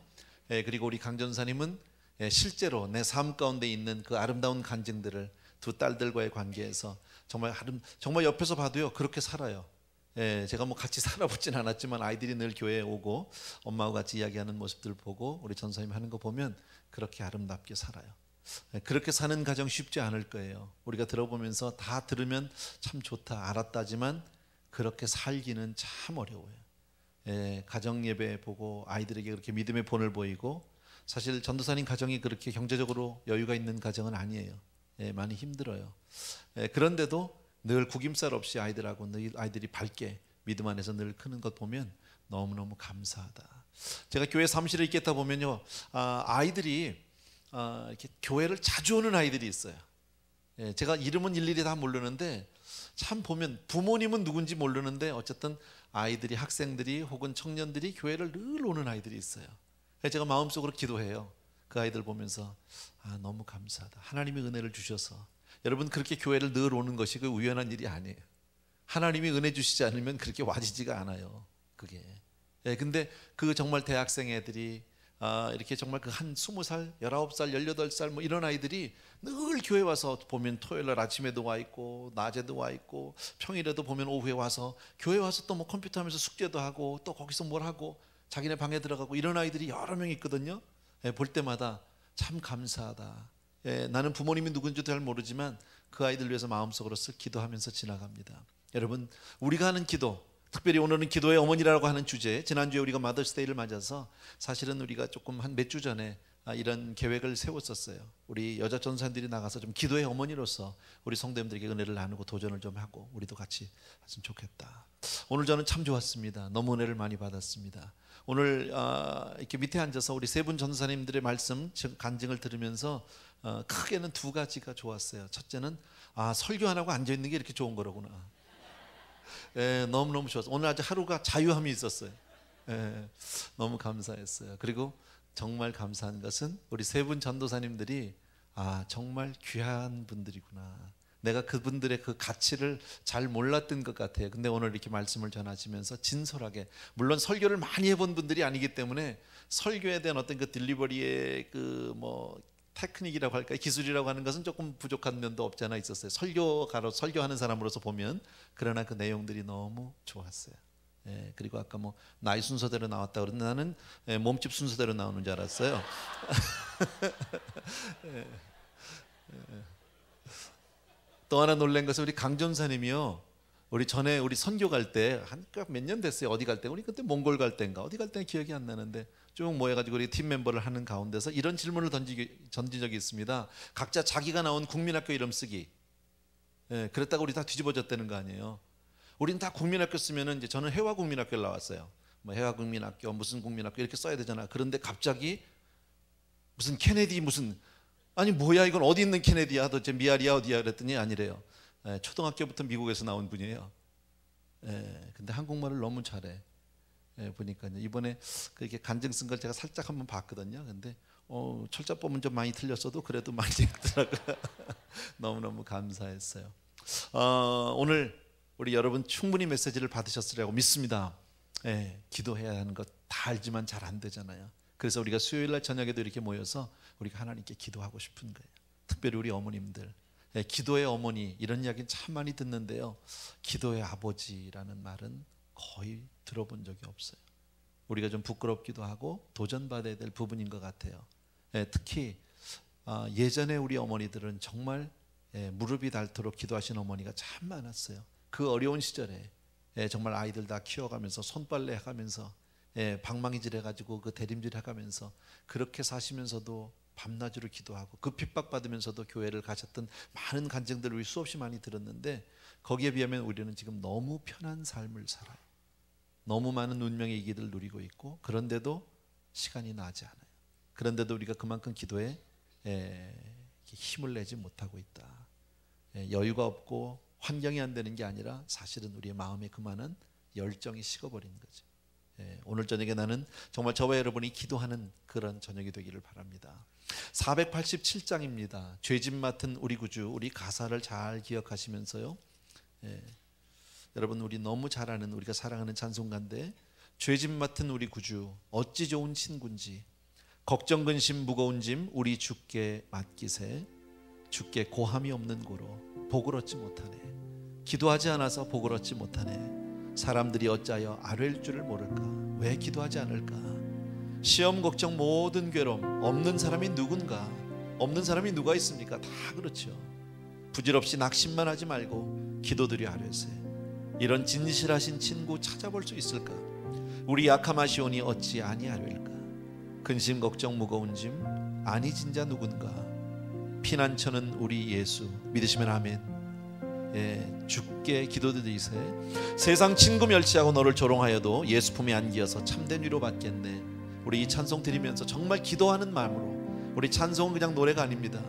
Speaker 1: 예, 그리고 우리 강 전사님은, 예, 실제로 내 삶 가운데 있는 그 아름다운 간증들을 두 딸들과의 관계에서 정말 옆에서 봐도요 그렇게 살아요. 예, 제가 뭐 같이 살아보진 않았지만 아이들이 늘 교회에 오고 엄마와 같이 이야기하는 모습들 보고 우리 전사님 하는 거 보면 그렇게 아름답게 살아요. 예, 그렇게 사는 가정 쉽지 않을 거예요. 우리가 들어보면서 다 들으면 참 좋다, 알았다지만 그렇게 살기는 참 어려워요. 예, 가정 예배 보고 아이들에게 그렇게 믿음의 본을 보이고, 사실 전도사님 가정이 그렇게 경제적으로 여유가 있는 가정은 아니에요. 예, 많이 힘들어요. 예, 그런데도 늘 구김살 없이 아이들하고 늘 아이들이 밝게 믿음 안에서 늘 크는 것 보면 너무너무 감사하다. 제가 교회 사무실에 있겠다 보면요, 아이들이 이렇게 교회를 자주 오는 아이들이 있어요. 제가 이름은 일일이 다 모르는데 참 보면 부모님은 누군지 모르는데 어쨌든 아이들이, 학생들이 혹은 청년들이 교회를 늘 오는 아이들이 있어요. 제가 마음속으로 기도해요. 그 아이들 보면서 너무 감사하다. 하나님이 은혜를 주셔서. 여러분, 그렇게 교회를 늘 오는 것이 그 우연한 일이 아니에요. 하나님이 은혜 주시지 않으면 그렇게 와지지가 않아요. 그게. 근데 그 정말 대학생 애들이 이렇게 정말 그 한 20살, 19살, 18살 뭐 이런 아이들이 늘 교회 와서 보면 토요일 날 아침에도 와 있고 낮에도 와 있고 평일에도 보면 오후에 와서 교회 와서 또 뭐 컴퓨터 하면서 숙제도 하고 또 거기서 뭘 하고 자기네 방에 들어가고 이런 아이들이 여러 명 있거든요. 볼 때마다 참 감사하다. 나는 부모님이 누군지도 잘 모르지만 그 아이들 위해서 마음속으로 쓱 기도하면서 지나갑니다. 여러분, 우리가 하는 기도, 특별히 오늘은 기도의 어머니라고 하는 주제, 지난주에 우리가 마더스데이를 맞아서 사실은 우리가 조금 한 몇 주 전에 이런 계획을 세웠었어요. 우리 여자 전사님들이 나가서 좀 기도의 어머니로서 우리 성도님들에게 은혜를 나누고 도전을 좀 하고 우리도 같이 했으면 좋겠다. 오늘 저는 참 좋았습니다. 너무 은혜를 많이 받았습니다. 오늘 이렇게 밑에 앉아서 우리 세 분 전사님들의 말씀 간증을 들으면서 크게는 두 가지가 좋았어요. 첫째는 설교 안 하고 앉아 있는 게 이렇게 좋은 거로구나. 너무너무 좋았어요. 오늘 아주 하루가 자유함이 있었어요. 너무 감사했어요. 그리고 정말 감사한 것은 우리 세 분 전도사님들이 정말 귀한 분들이구나. 내가 그분들의 그 가치를 잘 몰랐던 것 같아요. 근데 오늘 이렇게 말씀을 전하시면서 진솔하게, 물론 설교를 많이 해본 분들이 아니기 때문에 설교에 대한 어떤 그 딜리버리의 그 뭐 테크닉이라고 할까요? 기술이라고 하는 것은 조금 부족한 면도 없지 않아 있었어요. 설교가로 설교하는 사람으로서 보면. 그러나 그 내용들이 너무 좋았어요. 그리고 아까 뭐 나이 순서대로 나왔다 그러는데 나는 몸집 순서대로 나오는 줄 알았어요. 또 하나 놀란 것은 우리 강 전사님이요. 우리 전에 우리 선교 갈 때 한 몇 년 됐어요. 어디 갈 때? 우리 그때 몽골 갈 때인가 어디 갈 때 기억이 안 나는데 쭉 모여가지고 우리 팀 멤버를 하는 가운데서 이런 질문을 던진 적이 있습니다. 각자 자기가 나온 국민학교 이름 쓰기. 그랬다가 우리 다 뒤집어졌다는 거 아니에요. 우린 다 국민학교 쓰면은 이제 저는 해화국민학교를 나왔어요. 뭐 해화국민학교 무슨 국민학교 이렇게 써야 되잖아. 그런데 갑자기 무슨 케네디 무슨 아니 뭐야 이건 어디 있는 케네디야 도대체 미아리야 어디야 그랬더니 아니래요. 초등학교부터 미국에서 나온 분이에요. 근데 한국말을 너무 잘해. 보니까 이번에 그렇게 간증 쓴 걸 제가 살짝 한번 봤거든요. 근데 철자법은 좀 많이 틀렸어도 그래도 많이 읽더라고요. 너무너무 감사했어요. 오늘 우리 여러분 충분히 메시지를 받으셨으리라고 믿습니다. 기도해야 하는 것 다 알지만 잘 안 되잖아요. 그래서 우리가 수요일날 저녁에도 이렇게 모여서 우리가 하나님께 기도하고 싶은 거예요. 특별히 우리 어머님들, 기도의 어머니 이런 이야기는 참 많이 듣는데요. 기도의 아버지라는 말은 거의 들어본 적이 없어요. 우리가 좀 부끄럽기도 하고 도전받아야 될 부분인 것 같아요. 특히 예전에 우리 어머니들은 정말 무릎이 닳도록 기도하신 어머니가 참 많았어요. 그 어려운 시절에 정말 아이들 다 키워가면서 손빨래 해가면서 방망이질 해가지고 그 대림질 해가면서 그렇게 사시면서도 밤낮으로 기도하고 그 핍박받으면서도 교회를 가셨던 많은 간증들을 우리 수없이 많이 들었는데 거기에 비하면 우리는 지금 너무 편한 삶을 살아요. 너무 많은 운명의 이기들을 누리고 있고 그런데도 시간이 나지 않아요. 그런데도 우리가 그만큼 기도에 힘을 내지 못하고 있다. 여유가 없고 환경이 안 되는 게 아니라 사실은 우리의 마음에 그만한 열정이 식어버린 거죠. 오늘 저녁에 나는 정말 저와 여러분이 기도하는 그런 저녁이 되기를 바랍니다. 487장입니다. 죄짐 맡은 우리 구주, 우리 가사를 잘 기억하시면서요. 여러분 우리 너무 잘 아는 우리가 사랑하는 찬송가인데 죄짐 맡은 우리 구주 어찌 좋은 친구인지 걱정 근심 무거운 짐 우리 주께 맡기세 주께 고함이 없는 고로 복을 얻지 못하네. 기도하지 않아서 복을 얻지 못하네. 사람들이 어찌하여 아뢰일 줄을 모를까? 왜 기도하지 않을까? 시험 걱정 모든 괴로움 없는 사람이 누군가? 없는 사람이 누가 있습니까? 다 그렇죠. 부질없이 낙심만 하지 말고 기도드려 아뢰세. 이런 진실하신 친구 찾아볼 수 있을까? 우리 약함하시오니 어찌 아니하려일까? 근심 걱정 무거운 짐 아니 진자 누군가? 피난처는 우리 예수. 믿으시면 아멘. 주께 기도드리세. 세상 친구 멸치하고 너를 조롱하여도 예수 품에 안기어서 참된 위로 받겠네. 우리 이 찬송 드리면서 정말 기도하는 마음으로, 우리 찬송은 그냥 노래가 아닙니다.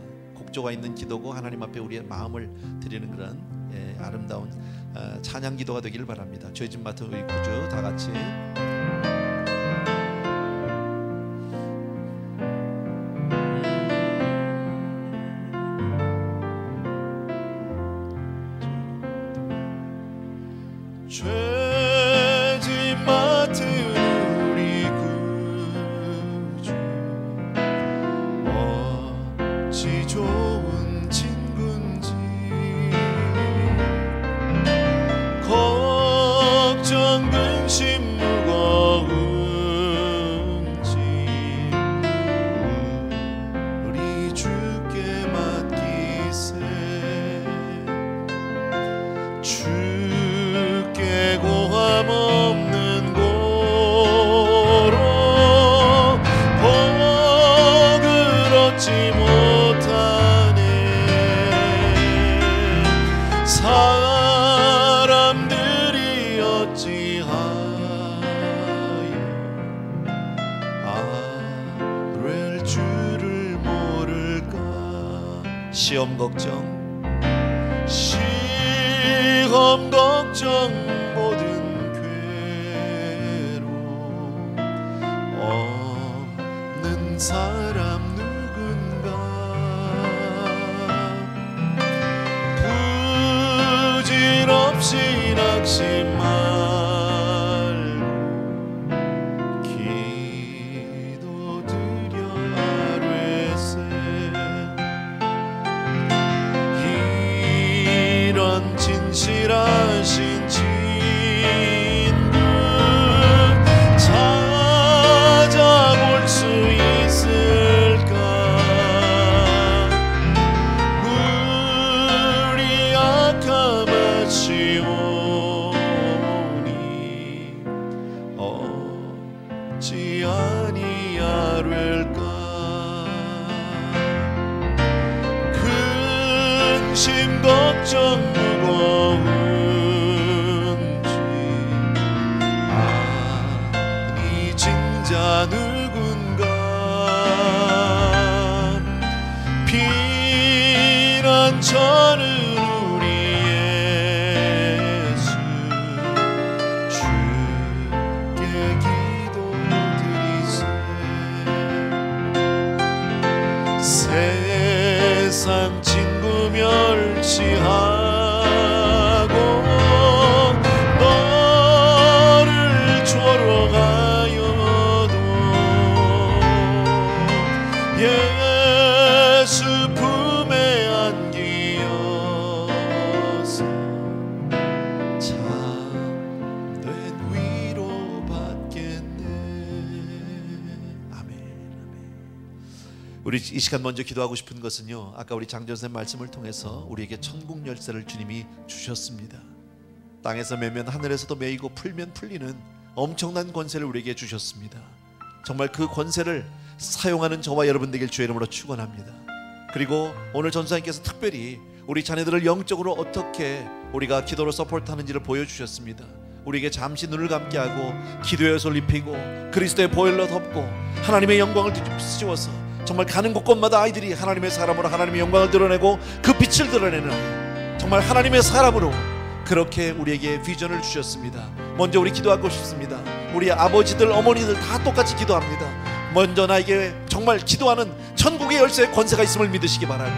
Speaker 1: 목조가 있는 기도고 하나님 앞에 우리의 마음을 드리는 그런 아름다운 찬양 기도가 되기를 바랍니다. 죄진 맡은 우리 구주 다 같이
Speaker 5: 죄짐 맡은 우리 구주 어찌 좋은 친군지 걱정 근심 무거운지 우리 주께 맡기세 주께 고함 없는 고로 복을 얻지 못하네 사람들이 어찌하여 아뢰 줄을 모를까
Speaker 1: 시험 걱정
Speaker 5: 시험 걱정 모든 괴로움 없는 사람 누군가 부질없이 낙심 말고 기도드려 아뢰세 이런 진실하신 친구 찾아볼 수 있을까 우리 악함하시오니 어찌 아니하릴까 근심 걱정 무거운지 아니 진자 누군가 피난처는 우리 예수 주께 기도드리세 세상 친구 멸시하고 너를 조로 가여도 예수 품에 안기어서 참된 위로 받겠네.
Speaker 1: 아멘. 우리 이 시간 먼저 기도하고 싶은 것은요, 아까 우리 장전생 말씀을 통해서 우리에게 천국 열쇠를 주님이 주셨습니다. 땅에서 매면 하늘에서도 매이고 풀면 풀리는 엄청난 권세를 우리에게 주셨습니다. 정말 그 권세를 사용하는 저와 여러분 되길 주의 이름으로 축원합니다. 그리고 오늘 전사님께서 특별히 우리 자녀들을 영적으로 어떻게 우리가 기도로 서포트하는지를 보여주셨습니다. 우리에게 잠시 눈을 감게 하고 기도의 옷을 입히고 그리스도의 보혈로 덮고 하나님의 영광을 뒤집어씌워서 정말 가는 곳곳마다 아이들이 하나님의 사람으로 하나님의 영광을 드러내고 그 빛을 드러내는 정말 하나님의 사람으로 그렇게 우리에게 비전을 주셨습니다. 먼저 우리 기도하고 싶습니다. 우리 아버지들 어머니들 다 똑같이 기도합니다. 먼저 나에게 정말 기도하는 천국의 열쇠의 권세가 있음을 믿으시기 바라고,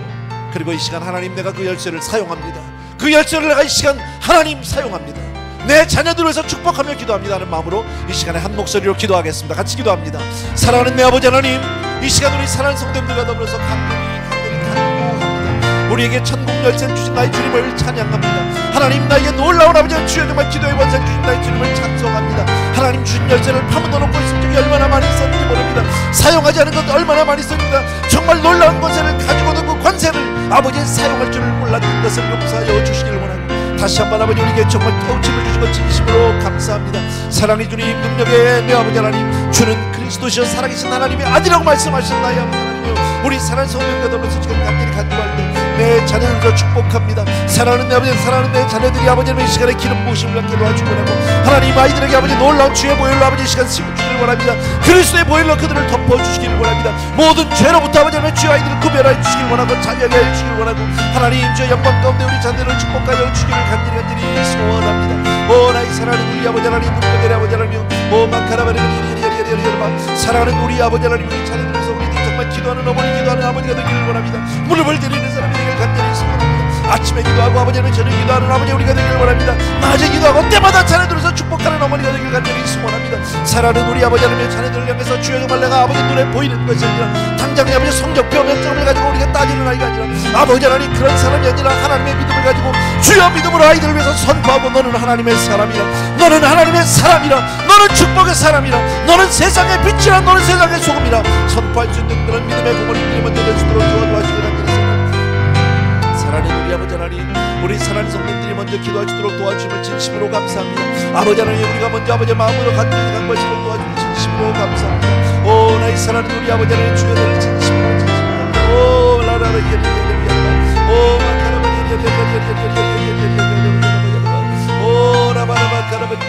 Speaker 1: 그리고 이 시간 하나님 내가 그 열쇠를 사용합니다. 그 열쇠를 내가 이 시간 하나님 사용합니다. 내 자녀들을 위해서 축복하며 기도합니다 하는 마음으로 이 시간에 한 목소리로 기도하겠습니다. 같이 기도합니다. 사랑하는 내 아버지 하나님, 이 시간 우리 사랑하는 성도님들과 더불어서 간절히 간구합니다. 우리에게 천국 열쇠를 주신 나의 주님을 찬양합니다. 하나님 나에게 놀라운 아버지 주여 정말 기도의 권세를 주신 나의 주님을 찬송합니다. 하나님 주신 열쇠를 파묻어 놓고 있을 적이 얼마나 많이 있었는지 모릅니다. 사용하지 않은 것 얼마나 많이 있습니다. 정말 놀라운 권세를 가지고도 그 권세를 아버지 사용할 줄을 몰랐던 것을 용서하여 주시길 원합니다. 다시 한번 아버지 우리에게 정말 깨우침을 주시고 진심으로 감사합니다. 사랑의 주님, 능력의 내 아버지 하나님, 주는 그리스도시여 살아계신 하나님의 아들이라고 말씀하신 나의 아버지 하나님, 우리 사랑하는 성도님과 더불어서 지금 간절히 간구할 때 내 자녀들도 축복합니다. 사랑하는 내 아버지, 사랑하는 내 자녀들이 아버지 이 시간에 기름 부으심을 갖게 도와주고 하나님 아이들에게 아버지 놀라운 주의 보혈로 아버지 이 시간 씌워주시길 원합니다. 그리스도의 보혈로 그들을 덮어주시길 원합니다. 모든 죄로부터 아버지 주의 아이들을 구별하여 주시길 원하고 자유하게 해주시길 원하고 하나님 주의 영광 가운데 우리 자녀를 축복하여 주시기를 간절히 소원합니다. 오 나의 사랑하는 우리 아버지 하나님, 능력의 아버지 하나님, 오 마카라바리는 사랑하는 우리 아버지 하나님, 우리 자녀들에서 우리들 정말 기도하는 어머니, 기도하는 아버지가 되기를 원합니다. 무릎을 드리는 사람이 되기를 간절히 소원합니다. 아침에 기도하고 아버지 하나님, 저녁에 기도하는 아버지 우리가 되기를 원합니다. 낮에 기도하고 때마다 자녀들에서 축복하는 어머니가 되기를 간절히 소원합니다. 사랑하는 우리 아버지 하나님, 자녀들을 향해서 주여 정말 내가 아버지 눈에 보이는 것이 아니라 당장 내 아버지 성적표 면접을 가지고 우리가 따지는 아이가 아니라 아버지 하나님 그런 사람이 아니라 하나님의 믿음을 가지고 주여 믿음으로 아이들을 위해서 선포하고 너는 하나님의 사람이라, 너는 하나님의 사람이라, 너는 축복의 사람이라, 너는 세상의 빛이라, 너는 세상의 소금이라 선포할 수 있는 그런 믿음의 부모님들이 먼저 될 수 있도록 도와주시기 바랍니다. 사랑하는 우리 아버지 하나님, 우리 사랑하는 성도들이 먼저 기도할 수 있도록 도와주심을 진심으로 감사합니다. 아버지 하나님, 우리가 먼저 아버지의 마음으로 간절히 간구하시도록 도와주심을 진심으로 감사합니다. 오 나의 사랑하는 우리 아버지 하나님, 주여를 진심으로 진심으로 오 라라라 오 마카라바리 오 라바라바 카라바리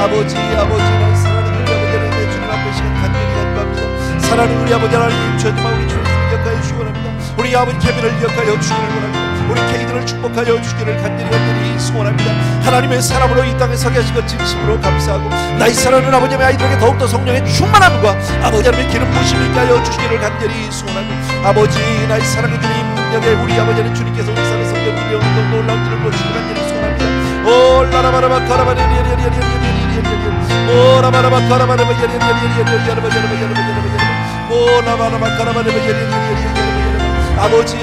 Speaker 1: 아버지 나의 사랑하는 우리 아버지 하나님, 내 주님 앞에 시간 간절히 간구합니다. 사랑하는 우리 아버지 하나님, 주님만 우리 주님을 기억하여 주시기 원합니다. 우리 아버지 케빈을 기억하여 주시기를 원합니다. 우리 케이들을 축복하여 주시기를 간절히 소원합니다. 하나님의 사람으로 이 땅에 서게 하신 것 진심으로 감사하고 나의 사랑하는 아버지의 아이들에게 더욱더 성령의 충만함과 아버지 하나님의 기름 부으심을 있게 하여 주시기를 간절히 소원하고 아버지 나의 사랑의 주님 능력에 우리 아버지는 주님께서 우리 사는 성도들이 놀라운 일을 보시기를 간절히 소원합니다. 오 라라바라바 카라바리 오 라바라바 카라바리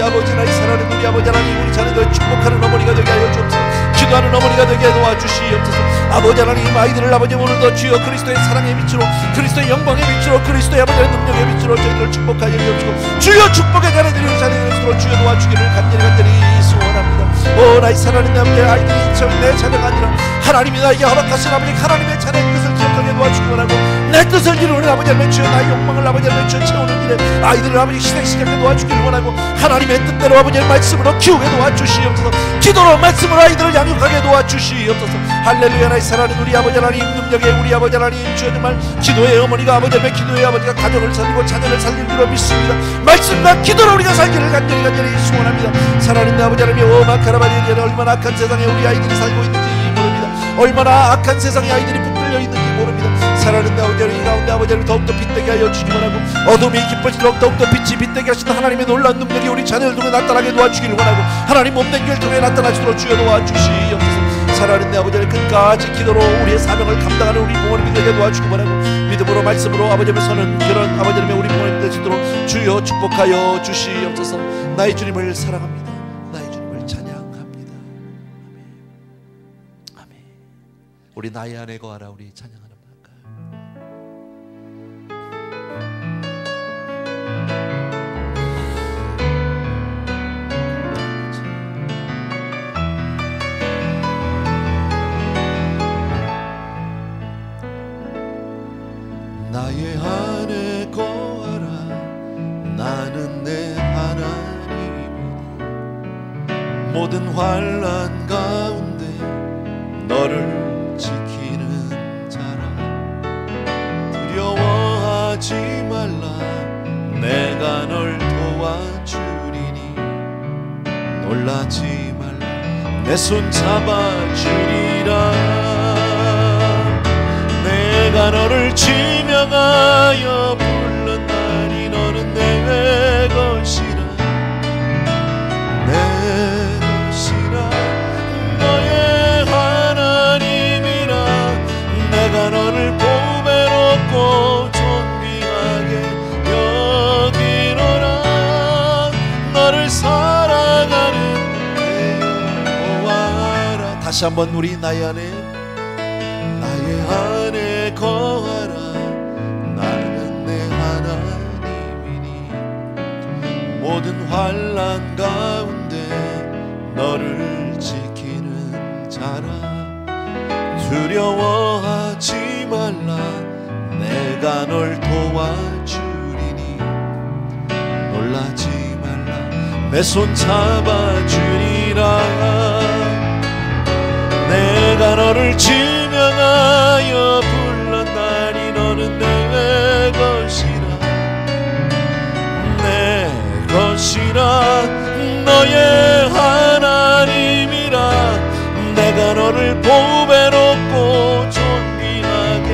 Speaker 1: 아버지 나의 사랑하는 우리 아버지 하나님, 우리 자녀들 축복하는 어머니가 되게 하여 주옵소서. 기도하는 어머니가 되게 도와주시옵소서. 아버지 하나님, 아이들을 아버지 오늘도 주여 그리스도의 사랑의 빛으로, 그리스도의 영광의 빛으로, 그리스도의 아버지의 능력의 빛으로 저희들을 축복하여 주옵소서. 주여 축복의 자녀들이 자녀들로 주여 도와주기를 간절히 소원합니다. 오 나의 사랑하는 내 아버지, 아이들이 참 내 자녀가 아니라 하나님이 나에게 허락하신 아버지 하나님의 자녀의 뜻을 기억하게 도와주기 원하고 내 뜻을 이루는 아버지 하나님, 주여 나의 욕망을 아버지 하나님 주여 채우는 일에 아이들을 아버지 희생시키게 도와주기를 원하고 하나님의 뜻대로 아버지의 말씀으로 키우게 도와주시옵소서. 기도로 말씀으로 아이들을 양육하게 도와주시옵소서. 할렐루야. 나의 사랑하는 우리 아버지 하나님, 능력의 우리 아버지 하나님, 주여 정말 기도의 어머니가 아버지 하나님, 기도의 아버지가 가정을 살리고 자녀를 살릴 줄로 믿습니다. 말씀과 기도로 우리가 살기를 간절히 소원합니다. 사랑하는 내 아버지 하나님, 오 마카라바리에 얼마나 악한 세상에 우리 아이들이 살고 있는지 모릅니다. 얼마나 악한 세상에 아이들이 붙들려 있는지 모릅니다. 사랑하는 내 아버지 하나님, 가운데 아버지 하나님 더욱더 빛되게 하여 주시기 원하고 어둠이 깊어질수록 더욱더 빛이 빛되게 하시는 하나님의 놀라운 능력이 우리 자녀를 통해 나타나게 도와주기를 원하고 하나님 몸된 교회를 통해 나타나시도록 주여 도와주시옵소서. 사랑하는 내 아버지 하나님, 끝까지 기도로 우리의 사명을 감당하는 우리 부모님이 되게 도와주기 원하고 믿음으로 말씀으로 아버지 앞에 서는 그런 아버지 하나님의 우리 부모님 되시도록 주여 축복하여 주시옵소서. 나의 주님을 사랑합니다. 나의 주님을 찬양합니다. 아멘. 우리 나의 안에 거하라. 우리 찬양하는
Speaker 5: 나의 안에 거하라. 나는 내 하나님이니 모든 환난 가운데 너를 지키는 자라. 두려워하지 말라. 내가 널 도와주리니 놀라지 말라. 내 손 잡아주리라. 내가 너를 지명하여 불렀나니 너는 내 것이라. 내 것이라. 너의 하나님이라. 내가 너를 보배롭고 존귀하게 여기노라. 너를 사랑하는 내 여호와라.
Speaker 1: 다시 한번 우리 나의 안에
Speaker 5: 거하라. 나는 내 하나님이니 모든 환난 가운데 너를 지키는 자라. 두려워하지 말라. 내가 널 도와주리니 내 손 잡아주리라. 내가 너를 지명하여 불렀나니 너는 내 것이라. 내 것이라 너의 하나님이라. 내가 너를 보배롭고 존귀하게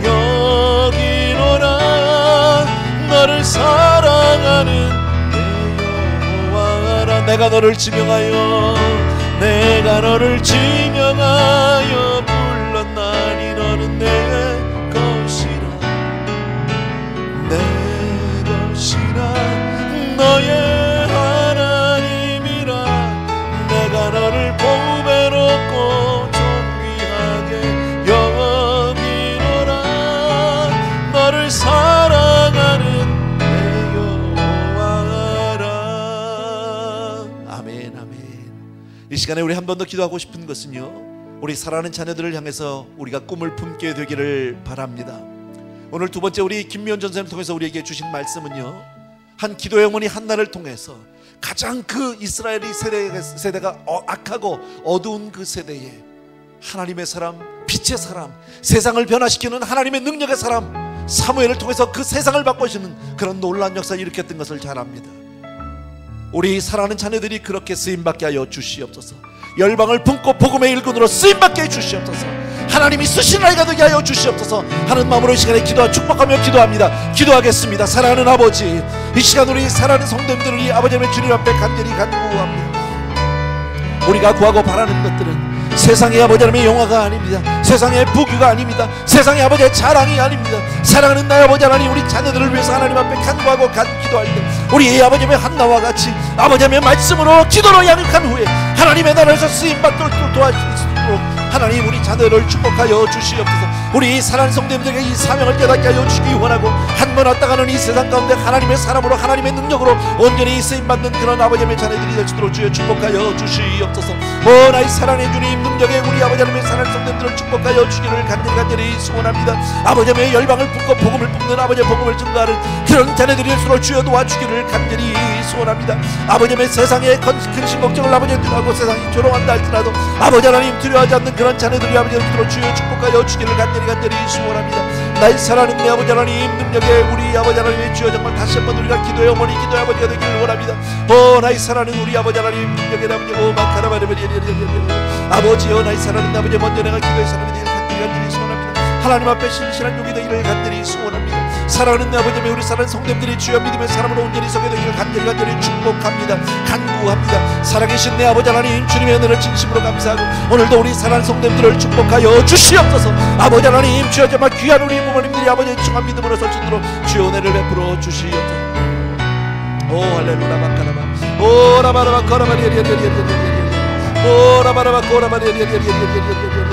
Speaker 5: 여기노라. 너를 사랑하는 내 여호와라. 내가 너를 지명하여 내가 너를 지명하여 불렀나니 너는 내 것이라. 내 것이라 너의 하나님이라. 내가 너를 보배롭고 존귀하게 여기노라. 너를 사랑하는 내 여호와라.
Speaker 1: 아멘, 아멘. 이 시간에 우리 한 번 더 기도하고 싶은 것은요, 우리 사랑하는 자녀들을 향해서 우리가 꿈을 품게 되기를 바랍니다. 오늘 두 번째 우리 김미연 전사님 통해서 우리에게 주신 말씀은요, 한 기도의 어머니 한나를 통해서 가장 그 이스라엘의 세대가 악하고 어두운 그 세대에 하나님의 사람, 빛의 사람, 세상을 변화시키는 하나님의 능력의 사람 사무엘을 통해서 그 세상을 바꾸시는 그런 놀라운 역사를 일으켰던 것을 잘 압니다. 우리 사랑하는 자녀들이 그렇게 쓰임받게 하여 주시옵소서. 열방을 품고 복음의 일꾼으로 쓰임받게 해 주시옵소서. 하나님이 쓰시는 아이가 되게 하여 주시옵소서 하는 마음으로 이 시간에 축복하며 기도합니다. 기도하겠습니다. 사랑하는 아버지, 이 시간 우리 사랑하는 성도님들, 우리 아버지의 주님 앞에 간절히 간구합니다. 우리가 구하고 바라는 것들은 세상의 아버지 하나님의 영화가 아닙니다. 세상의 부귀가 아닙니다. 세상의 아버지의 자랑이 아닙니다. 사랑하는 나의 아버지 하나님, 우리 자녀들을 위해서 하나님 앞에 간구하고 기도할 때 우리 아버지의 한나와 같이 아버지의 말씀으로 기도로 양육한 후에 하나님의 나라에서 쓰임받도록 도와주시도록 하나님 우리 자녀를 축복하여 주시옵소서. 우리 사랑하는 성도님들에게 이 사명을 깨닫게 하여 주시기 원하고 한 번 왔다 가는 이 세상 가운데 하나님의 사람으로 하나님의 능력으로 온전히 쓰임받는 그런 아버지의 자녀들이 될 수 있도록 주여 축복하여 주시옵소서. 오 나의 사랑의 주님, 능력의 우리 아버지 하나님의 사랑하는 성도님들을 축복하여 주기를 간절히 소원합니다. 아버지의 열방을 품고 복음을 품는 아버지의 복음을 증거하는 그런 자녀들이 될수록 주여 도와주기를 간절히 소원합니다. 아버지의 세상의 근심 걱정을 아버지의 두려워하고 세상이 조롱한다 할지라도 아버지 하나님 두려워하지 않는 그런 자녀들이 아버지의 들어 주여 축복하여 주기를 간절히 소원합니다. 나의 사랑하는 내 아버지 하나님, 능력의 우리 아버지 하나님의 주여 정말 다시 한번 우리가 기도의 어머니, 기도의 아버지가 되기를 원합니다. 오 나의 사랑하는 우리 아버지 하나님, 능력의 아버지, 오 마카라바르베리 아버지여, 나의 사랑하는 아버지, 먼저 내가 기도의 사람이 되기를 간절히 소원합니다. 하나님 앞에 신실한 용이 되기를 간절히 소원합니다. 사랑하는 내 아버지, 우리 사랑하는 성도님들이 주여 믿음의 사람으로 온전히 서게 되기를 간절히 축복합니다. 간구합니다. 살아계신 내 아버지 하나님, 주님의 은혜를 진심으로 감사하고 오늘도 우리 사랑하는 성도님들을 축복하여 주시옵소서. 아버지 하나님, 주여 정말 귀한 우리 부모님들이 아버지의 충만 믿음으로 설 수 있도록 주여 은혜를 베풀어 주시옵소서. 오 할렐루야 마카라바 오 라바라바 코라바리리리리리리리리 오 라바라바 코라바리리리리리리리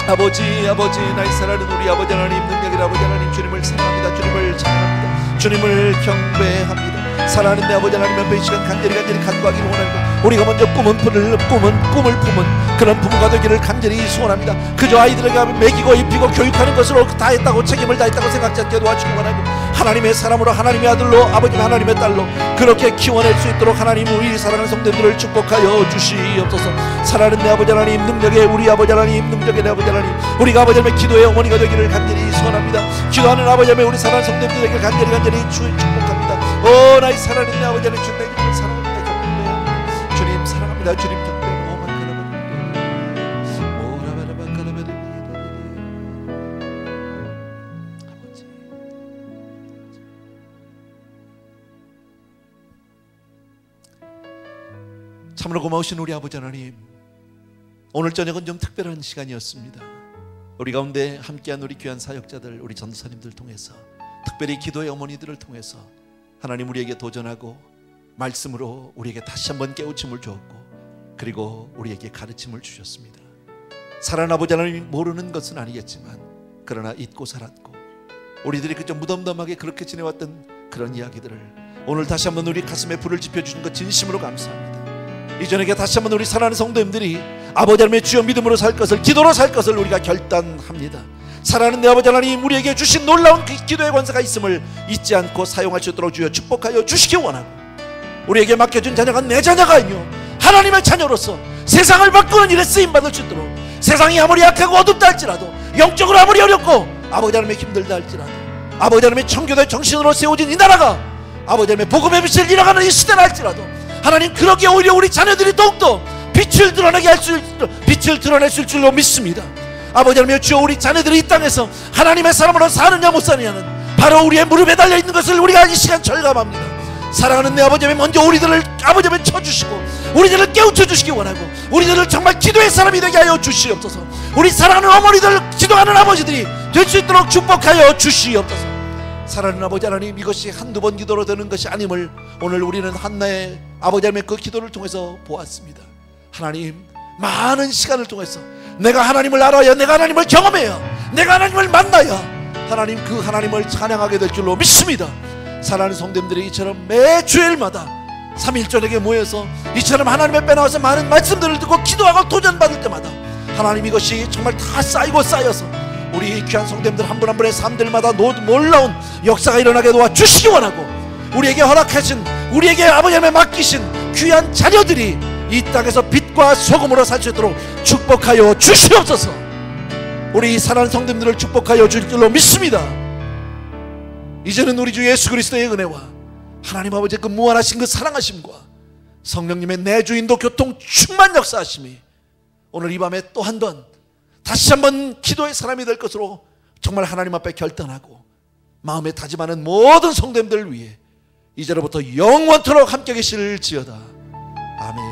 Speaker 1: 아버지 나의 사랑하는 우리 아버지 하나님, 능력의 아버지 하나님, 주님을 사랑합니다. 주님을 찬양합니다. 주님을 경배합니다. 사랑하는 내 아버지 하나님 앞에 이 시간 간절히 간구하기를 원합니다. 우리가 먼저 꿈을 품은 그런 부모가 되기를 간절히 소원합니다. 그저 아이들에게 먹이고 입히고 교육하는 것으로 다 했다고 책임을 다했다고 생각지 않게 도와주기 원하고 하나님의 사람으로 하나님의 아들로 아버지 하나님의 딸로 그렇게 키워낼 수 있도록 하나님 우리 사랑하는 성도들을 축복하여 주시옵소서. 사랑하는 내 아버지 하나님, 능력의 우리 아버지 하나님, 능력의 내 아버지 하나님, 우리가 아버지 하나님의 기도의 어머니가 되기를 간절히 소원합니다. 기도하는 아버지 하나님, 우리 사랑하는 성도들에게 간절히 축복합니다. 오 나의 사랑하는 내 아버지 하나님, 주님 사랑합니다. 경배합니다. 주님 사랑합니다. 주님 경배합니다. 참으로 고마우신 우리 아버지 하나님, 오늘 저녁은 좀 특별한 시간이었습니다. 우리 가운데 함께한 우리 귀한 사역자들, 우리 전도사님들 통해서, 특별히 기도의 어머니들을 통해서 하나님 우리에게 도전하고 말씀으로 우리에게 다시 한번 깨우침을 주었고, 그리고 우리에게 가르침을 주셨습니다. 사랑하는 아버지 하나님, 모르는 것은 아니겠지만 그러나 잊고 살았고 우리들이 그저 무덤덤하게 그렇게 지내왔던 그런 이야기들을 오늘 다시 한번 우리 가슴에 불을 지펴주신 것 진심으로 감사합니다. 이전에게 다시 한번 우리 사랑하는 성도님들이 아버지 하나님의 주여 믿음으로 살 것을, 기도로 살 것을 우리가 결단합니다. 사랑하는 내 아버지 하나님, 우리에게 주신 놀라운 그 기도의 권세가 있음을 잊지 않고 사용할 수 있도록 주여 축복하여 주시기 원하고,
Speaker 5: 우리에게 맡겨준 자녀가 내 자녀가 아니요 하나님의 자녀로서 세상을 바꾸는 일에 쓰임받을 수 있도록, 세상이 아무리 약하고 어둡다 할지라도, 영적으로 아무리 어렵고 아버지 하나님의 힘들다 할지라도, 아버지 하나님의 청교도의 정신으로 세워진 이 나라가 아버지 하나님의 복음의 빛을 잃어가는 이 시대를 할지라도, 하나님 그러기에 오히려 우리 자녀들이 더욱더 빛을 드러낼 수 있을 줄로 믿습니다. 아버지 하나님, 주여 우리 자녀들이 이 땅에서 하나님의 사람으로 사느냐 못 사느냐는 바로 우리의 무릎에 달려있는 것을 우리가 이 시간 절감합니다. 사랑하는 내 아버지 하나님, 먼저 우리들을 아버지 하나님 쳐주시고 우리들을 깨우쳐 주시기 원하고, 우리들을 정말 기도의 사람이 되게 하여 주시옵소서. 우리 사랑하는 어머니들, 기도하는 아버지들이 될 수 있도록 축복하여 주시옵소서. 사랑하는 아버지 하나님, 이것이 한두 번 기도로 되는 것이 아님을 오늘 우리는 한나의 아버지 하나님의 그 기도를 통해서 보았습니다. 하나님, 많은 시간을 통해서 내가 하나님을 알아야, 내가 하나님을 경험해야, 내가 하나님을 만나야 하나님, 그 하나님을 찬양하게 될 줄로 믿습니다. 사랑하는 성도님들이 이처럼 매 주일마다 3일 저녁에 모여서 이처럼 하나님의 빼나와서 많은 말씀들을 듣고 기도하고 도전받을 때마다 하나님, 이것이 정말 다 쌓이고 쌓여서 우리 귀한 성도님들 한 분 한 분의 삶들마다 놀라운 역사가 일어나게 도와주시기 원하고, 우리에게 허락하신, 우리에게 아버지 하나님의 맡기신 귀한 자녀들이 이 땅에서 빛과 소금으로 살 수 있도록 축복하여 주시옵소서. 우리 사랑하는 성도님들을 축복하여 줄 줄로 믿습니다. 이제는 우리 주 예수 그리스도의 은혜와 하나님 아버지의 그 무한하신 그 사랑하심과 성령님의 내주 인도 교통 충만 역사하심이 오늘 이 밤에 또 한 번 다시 한번 기도의 사람이 될 것으로 정말 하나님 앞에 결단하고 마음에 다짐하는 모든 성도님들을 위해 이제로부터 영원토록 함께 계실지어다. 아멘.